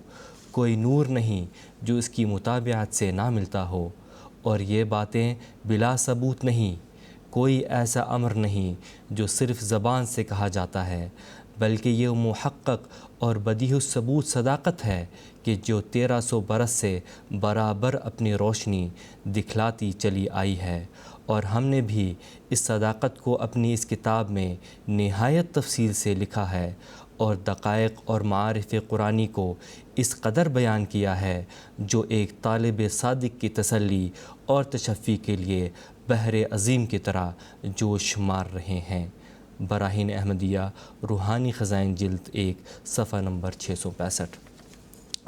کوئی نور نہیں جو اس کی مطابعت سے نہ ملتا ہو، اور یہ باتیں بلا ثبوت نہیں۔ کوئی ایسا امر نہیں جو صرف زبان سے کہا جاتا ہے، بلکہ یہ محقق اور بدیہہ الثبوت صداقت ہے کہ جو 1300 برس سے برابر اپنی روشنی دکھلاتی چلی آئی ہے، اور ہم نے بھی اس صداقت کو اپنی اس کتاب میں نہایت تفصیل سے لکھا ہے، اور دقائق اور معارف قرآنی کو اس قدر بیان کیا ہے جو ایک طالب صادق کی تسلی اور تشفی کے لیے بحر عظیم کی طرح جوش مار رہے ہیں۔ براہین احمدیہ، روحانی خزائن، جلد 1، صفحہ نمبر 665۔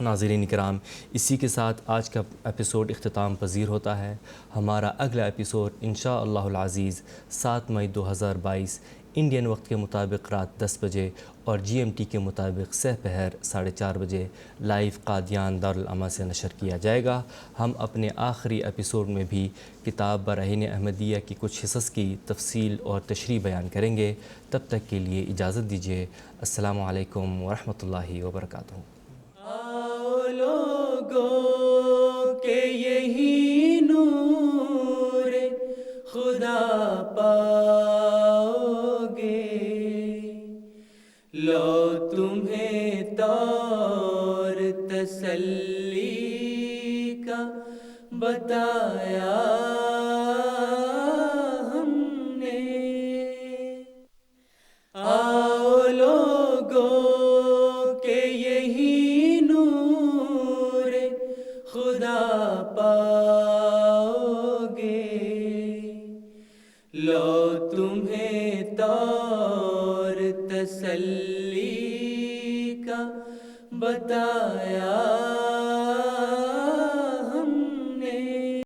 ناظرین کرام، اسی کے ساتھ آج کا ایپیسوڈ اختتام پذیر ہوتا ہے۔ ہمارا اگلا ایپیسوڈ انشاءاللہ العزیز 7 مئی 2022 انڈین وقت کے مطابق رات 10 بجے اور GMT کے مطابق سحر 4:30 بجے لائیو قادیان دارالامہ سے نشر کیا جائے گا۔ ہم اپنے آخری ایپیسوڈ میں بھی کتاب براہین احمدیہ کی کچھ حصص کی تفصیل اور تشریح بیان کریں گے۔ تب تک کے لیے اجازت دیجیے۔ السلام علیکم ورحمۃ اللہ وبرکاتہ۔
آؤ لوگوں کہ یہی نور خدا پاؤ گے، لو تمہیں طور تسلی کا بتایا ہم نے۔ آؤ لوگوں کہ یہی نور خدا پاؤ گے، لو تمہیں طور تسلی کا بتایا